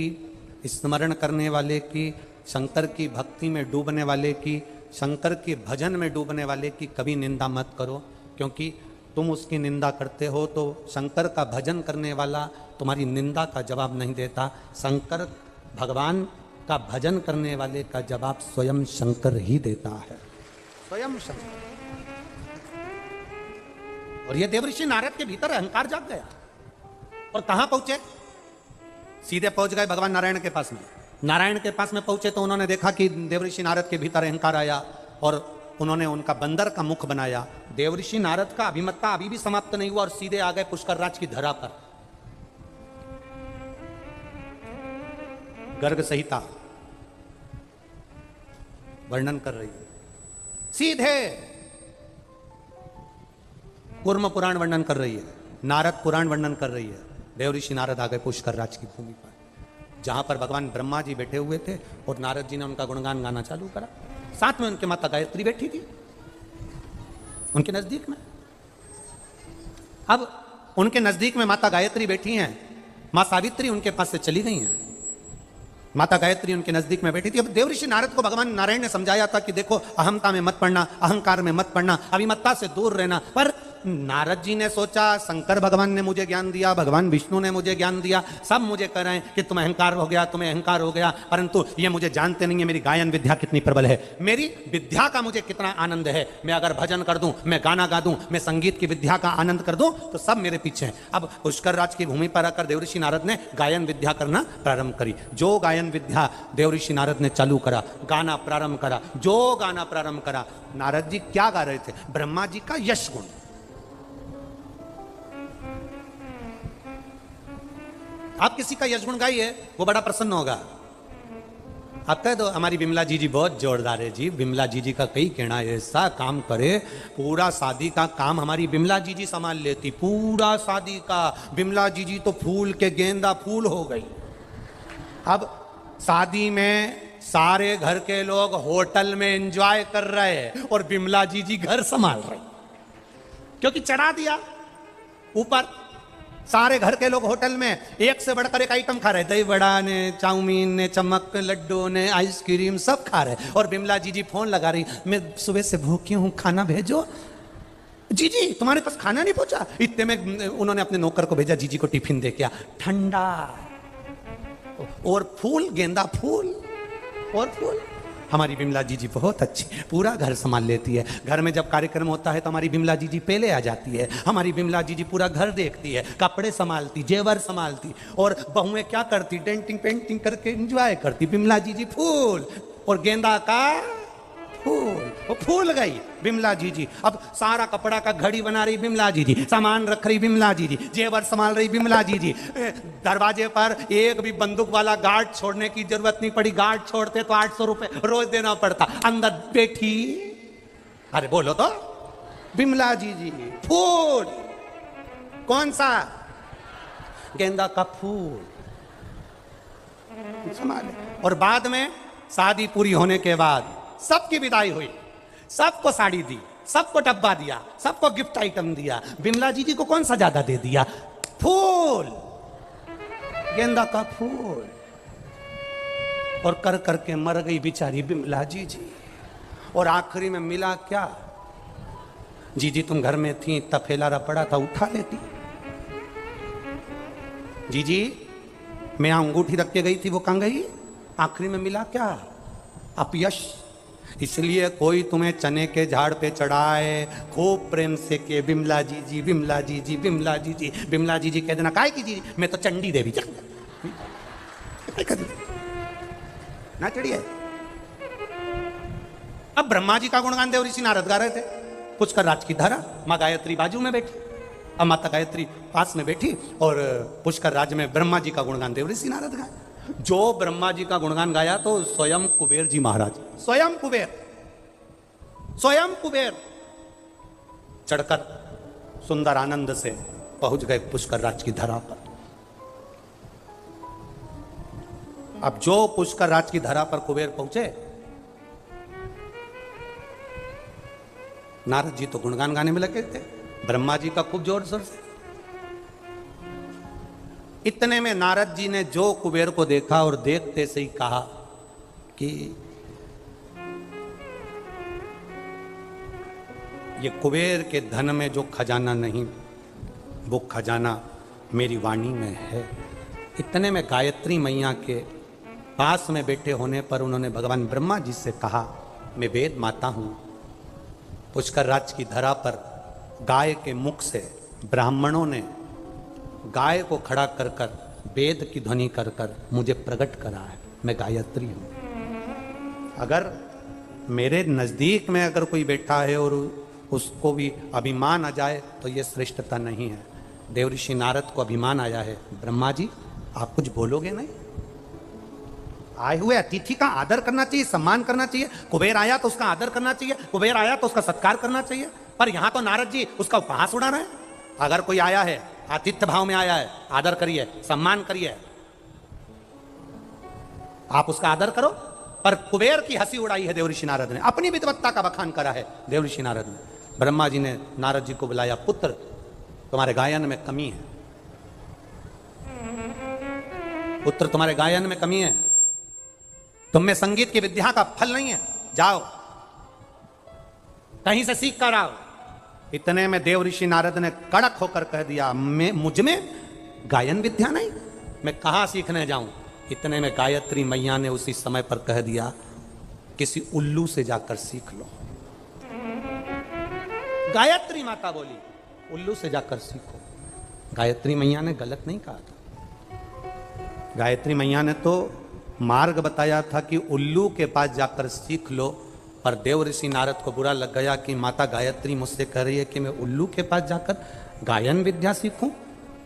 स्मरण करने वाले की, शंकर की भक्ति में डूबने वाले की, शंकर के भजन में डूबने वाले की कभी निंदा मत करो, क्योंकि तुम उसकी निंदा करते हो तो शंकर का भजन करने वाला तुम्हारी निंदा का जवाब नहीं देता। शंकर भगवान का भजन करने वाले का जवाब स्वयं शंकर ही देता है, स्वयं शंकर। और ये देवऋषि नारद के भीतर अहंकार जाग गया और कहां पहुंचे? सीधे पहुंच गए भगवान नारायण के पास में। नारायण के पास में पहुंचे तो उन्होंने देखा कि देवऋषि नारद के भीतर अहंकार आया और उन्होंने उनका बंदर का मुख बनाया। देवऋषि नारद का अभिमत्ता अभी भी समाप्त नहीं हुआ और सीधे आ गए पुष्करराज की धरा पर। गर्ग संहिता वर्णन कर रही है, सीधे कूर्म पुराण वर्णन कर रही है, नारद पुराण वर्णन कर रही है। देवऋषि नारद आ गए पुष्करराज की भूमि पर, जहां पर भगवान ब्रह्मा जी बैठे हुए थे और नारद जी ने उनका गुणगान गाना चालू करा। साथ में उनके माता गायत्री बैठी थी उनके नजदीक में। अब उनके नजदीक में माता गायत्री बैठी हैं, मां सावित्री उनके पास से चली गई हैं, माता गायत्री उनके नजदीक में बैठी थी। अब देवऋषि नारद को भगवान नारायण ने समझाया था कि देखो अहमता में मत पड़ना, अहंकार में मत पड़ना, अभिमत्ता से दूर रहना। पर नारद जी ने सोचा शंकर भगवान ने मुझे ज्ञान दिया, भगवान विष्णु ने मुझे ज्ञान दिया, सब मुझे कह रहे हैं कि तुम्हें अहंकार हो गया, तुम्हें अहंकार हो गया, परंतु ये मुझे जानते नहीं है मेरी गायन विद्या कितनी प्रबल है, मेरी विद्या का मुझे कितना आनंद है। मैं अगर भजन कर दूं, मैं गाना गा दूं, मैं संगीत की विद्या का आनंद कर दूं तो सब मेरे पीछे हैं। अब पुष्करराज की भूमि पर आकर देवऋषि नारद ने गायन विद्या करना प्रारंभ करी। जो गायन विद्या देवऋषि नारद ने चालू करा, गाना प्रारंभ करा, जो गाना प्रारंभ करा, नारद जी क्या गा रहे थे? ब्रह्मा जी का यश गुण। आप किसी का यश गुण गाइए, वो बड़ा प्रसन्न होगा। आप कह दो हमारी बिमला जी बहुत जोरदार है जी, बिमला जी का कई कहना ऐसा काम करे, पूरा शादी का काम हमारी बिमला जी संभाल लेती, पूरा शादी का। बिमला जी तो फूल के गेंदा फूल हो गई। अब शादी में सारे घर के लोग होटल में एंजॉय कर रहे हैं और बिमला जी घर संभाल रहे, क्योंकि चढ़ा दिया ऊपर। सारे घर के लोग होटल में एक से बढ़कर एक आइटम खा रहे, दही बड़ा ने, चाउमीन ने, चमक लड्डू ने, आइसक्रीम सब खा रहे, और बिमला जी फोन लगा रही, मैं सुबह से भूखी हूं, खाना भेजो। जी तुम्हारे पास खाना नहीं पहुंचा? इतने में उन्होंने अपने नौकर को भेजा, जीजी को टिफिन दे के आ, ठंडा और फूल, गेंदा फूल और फूल। हमारी बिमला जी बहुत अच्छी, पूरा घर संभाल लेती है। घर में जब कार्यक्रम होता है तो हमारी बिमला जी पहले आ जाती है। हमारी बिमला जी पूरा घर देखती है, कपड़े संभालती, जेवर संभालती, और बहुएं क्या करती? डेंटिंग पेंटिंग करके एंजॉय करती। बिमला जी फूल और गेंदा का फूल, वो फूल गई बिमला जी। अब सारा कपड़ा का घड़ी बना रही बिमला जी, सामान रख रही बिमला जी, जेवर संभाल रही बिमला जी। दरवाजे पर एक भी बंदूक वाला गार्ड छोड़ने की जरूरत नहीं पड़ी। गार्ड छोड़ते तो 800 रुपए रोज देना पड़ता। अंदर बैठी, अरे बोलो तो, बिमला जी फूल। कौन सा? गेंदा का फूल संभाले। और बाद में शादी पूरी होने के बाद सबकी विदाई हुई, सबको साड़ी दी, सबको डब्बा दिया, सबको गिफ्ट आइटम दिया। बिमला जी को कौन सा ज्यादा दे दिया? फूल, गेंदा का फूल। और कर करके मर गई बेचारी बिमला जी। और आखिरी में मिला क्या? जी तुम घर में थी, तफेला पड़ा था, उठा लेती। जी मैं अंगूठी रख के गई थी, वो कहां गई? आखिरी में मिला क्या? अपयश, इसलिए कोई तुम्हें चने के झाड़ पे चढ़ाए, खूब प्रेम से के बिमला जी जी, बिमला जी जी, बिमला जी जी, बिमला जी जी कह देना, काय की जी, मैं तो चंडी देवी ना चढ़िए। अब ब्रह्मा जी का गुणगान देव ऋषि नारद गा रहे थे। पुष्कर राज की धारा, माँ गायत्री बाजू में बैठी, अब माता गायत्री पास में बैठी और पुष्कर राज में ब्रह्मा जी का गुणगान देव ऋषि नारद गाए। जो ब्रह्मा जी का गुणगान गाया तो स्वयं कुबेर जी महाराज, स्वयं कुबेर चढ़कर सुंदर आनंद से पहुंच गए पुष्कर राज की धरा पर। अब जो पुष्कर राज की धरा पर कुबेर पहुंचे, नारद जी तो गुणगान गाने में लगे थे, ब्रह्मा जी का खूब जोर शोर से। इतने में नारद जी ने जो कुबेर को देखा और देखते से ही कहा कि ये कुबेर के धन में जो खजाना नहीं, वो खजाना मेरी वाणी में है। इतने में गायत्री मैया के पास में बैठे होने पर उन्होंने भगवान ब्रह्मा जी से कहा, मैं वेद माता हूं। पुष्कर राज की धरा पर गाय के मुख से ब्राह्मणों ने गाय को खड़ा कर कर वेद की ध्वनि कर कर मुझे प्रकट करा है, मैं गायत्री हूं। अगर मेरे नजदीक में अगर कोई बैठा है और उसको भी अभिमान आ जाए तो ये श्रेष्ठता नहीं है। देव ऋषि नारद को अभिमान आया है, ब्रह्मा जी आप कुछ बोलोगे नहीं? आए हुए अतिथि का आदर करना चाहिए, सम्मान करना चाहिए। कुबेर आया तो उसका आदर करना चाहिए, कुबेर आया तो उसका सत्कार करना चाहिए। पर यहां तो नारद जी उसका उपहास उड़ा रहे हैं। अगर कोई आया है, आतिथ्य भाव में आया है, आदर करिए, सम्मान करिए, आप उसका आदर करो। पर कुबेर की हंसी उड़ाई है देव ऋषि नारद ने, अपनी विद्वत्ता का बखान करा है देव ऋषि नारद ने। ब्रह्मा जी ने नारद जी को बुलाया, पुत्र तुम्हारे गायन में कमी है, पुत्र तुम्हारे गायन में कमी है, तुम में संगीत की विद्या का फल नहीं है, जाओ कहीं से सीख कर आओ। इतने में देव ऋषि नारद ने कड़क होकर कह दिया, मैं मुझ में गायन विद्या नहीं, मैं कहां सीखने जाऊं। इतने में गायत्री मैया ने उसी समय पर कह दिया, किसी उल्लू से जाकर सीख लो। गायत्री माता बोली, उल्लू से जाकर सीखो। गायत्री मैया ने गलत नहीं कहा था। गायत्री मैया ने तो मार्ग बताया था कि उल्लू के पास जाकर सीख लो। पर देव ऋषि नारद को बुरा लग गया कि माता गायत्री मुझसे कह रही है कि मैं उल्लू के पास जाकर गायन विद्या सीखूं।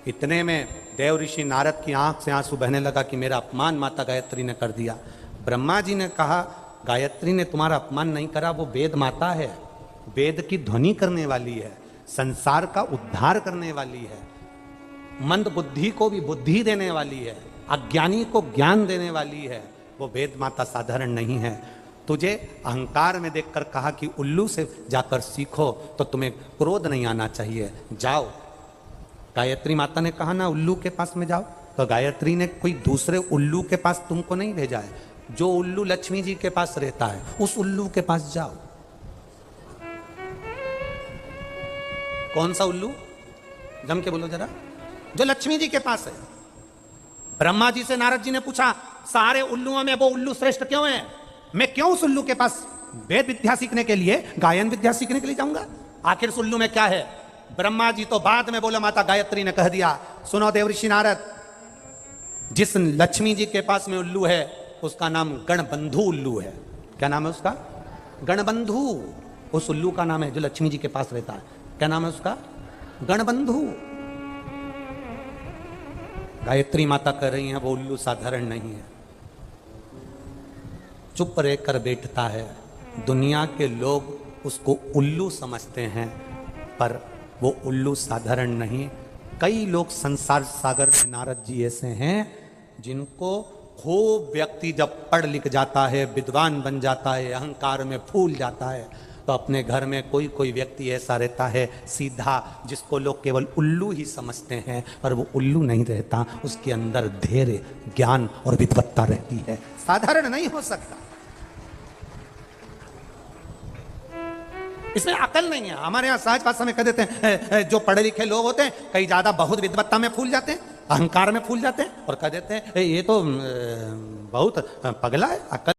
इतने में देव ऋषि नारद की आंख से आंसू बहने लगा कि मेरा अपमान माता गायत्री ने कर दिया। ब्रह्मा जी ने कहा, गायत्री ने तुम्हारा अपमान नहीं करा, वो वेद माता है, वेद की ध्वनि करने वाली है, संसार का उद्धार करने वाली है, मंद बुद्धि को भी बुद्धि देने वाली है, अज्ञानी को ज्ञान देने वाली है। वो वेद माता साधारण नहीं है। तुझे अहंकार में देखकर कहा कि उल्लू से जाकर सीखो तो तुम्हें क्रोध नहीं आना चाहिए, जाओ। गायत्री माता ने कहा ना उल्लू के पास में जाओ, तो गायत्री ने कोई दूसरे उल्लू के पास तुमको नहीं भेजा है। जो उल्लू लक्ष्मी जी के पास रहता है उस उल्लू के पास जाओ। कौन सा उल्लू? जम के बोलो जरा। जो लक्ष्मी जी के पास है। ब्रह्मा जी से नारद जी ने पूछा, सारे उल्लुओं में वो उल्लू श्रेष्ठ क्यों है? मैं क्यों उस उल्लू के पास वेद विद्या सीखने के लिए, गायन विद्या सीखने के लिए जाऊंगा? आखिर उस उल्लू में क्या है? ब्रह्मा जी तो बाद में बोला, माता गायत्री ने कह दिया, सुनो देव ऋषि नारद, जिस लक्ष्मी जी के पास में उल्लू है उसका नाम गणबंधु उल्लू है। क्या नाम है उसका? गणबंधु। उस उल्लू का नाम है जो लक्ष्मी जी के पास रहता है। क्या नाम है उसका? गणबंधु। गायत्री माता कह रही है वो उल्लू साधारण नहीं है, चुप रहकर बैठता है। दुनिया के लोग उसको उल्लू समझते हैं, पर वो उल्लू साधारण नहीं। कई लोग संसार सागर में नारद जी ऐसे हैं जिनको खूब व्यक्ति जब पढ़ लिख जाता है, विद्वान बन जाता है, अहंकार में फूल जाता है, तो अपने घर में कोई कोई व्यक्ति ऐसा रहता है सीधा, जिसको लोग केवल उल्लू ही समझते हैं, पर वो उल्लू नहीं रहता, उसके अंदर धैर्य, ज्ञान और विद्वत्ता रहती है, साधारण नहीं हो सकता। इसमें अकल नहीं है। हमारे यहाँ सहज भाषा में कह देते हैं, जो पढ़े लिखे लोग होते हैं कई ज्यादा बहुत विद्वत्ता में फूल जाते हैं, अहंकार में फूल जाते हैं, और कह देते हैं ये तो बहुत पगला है, अकल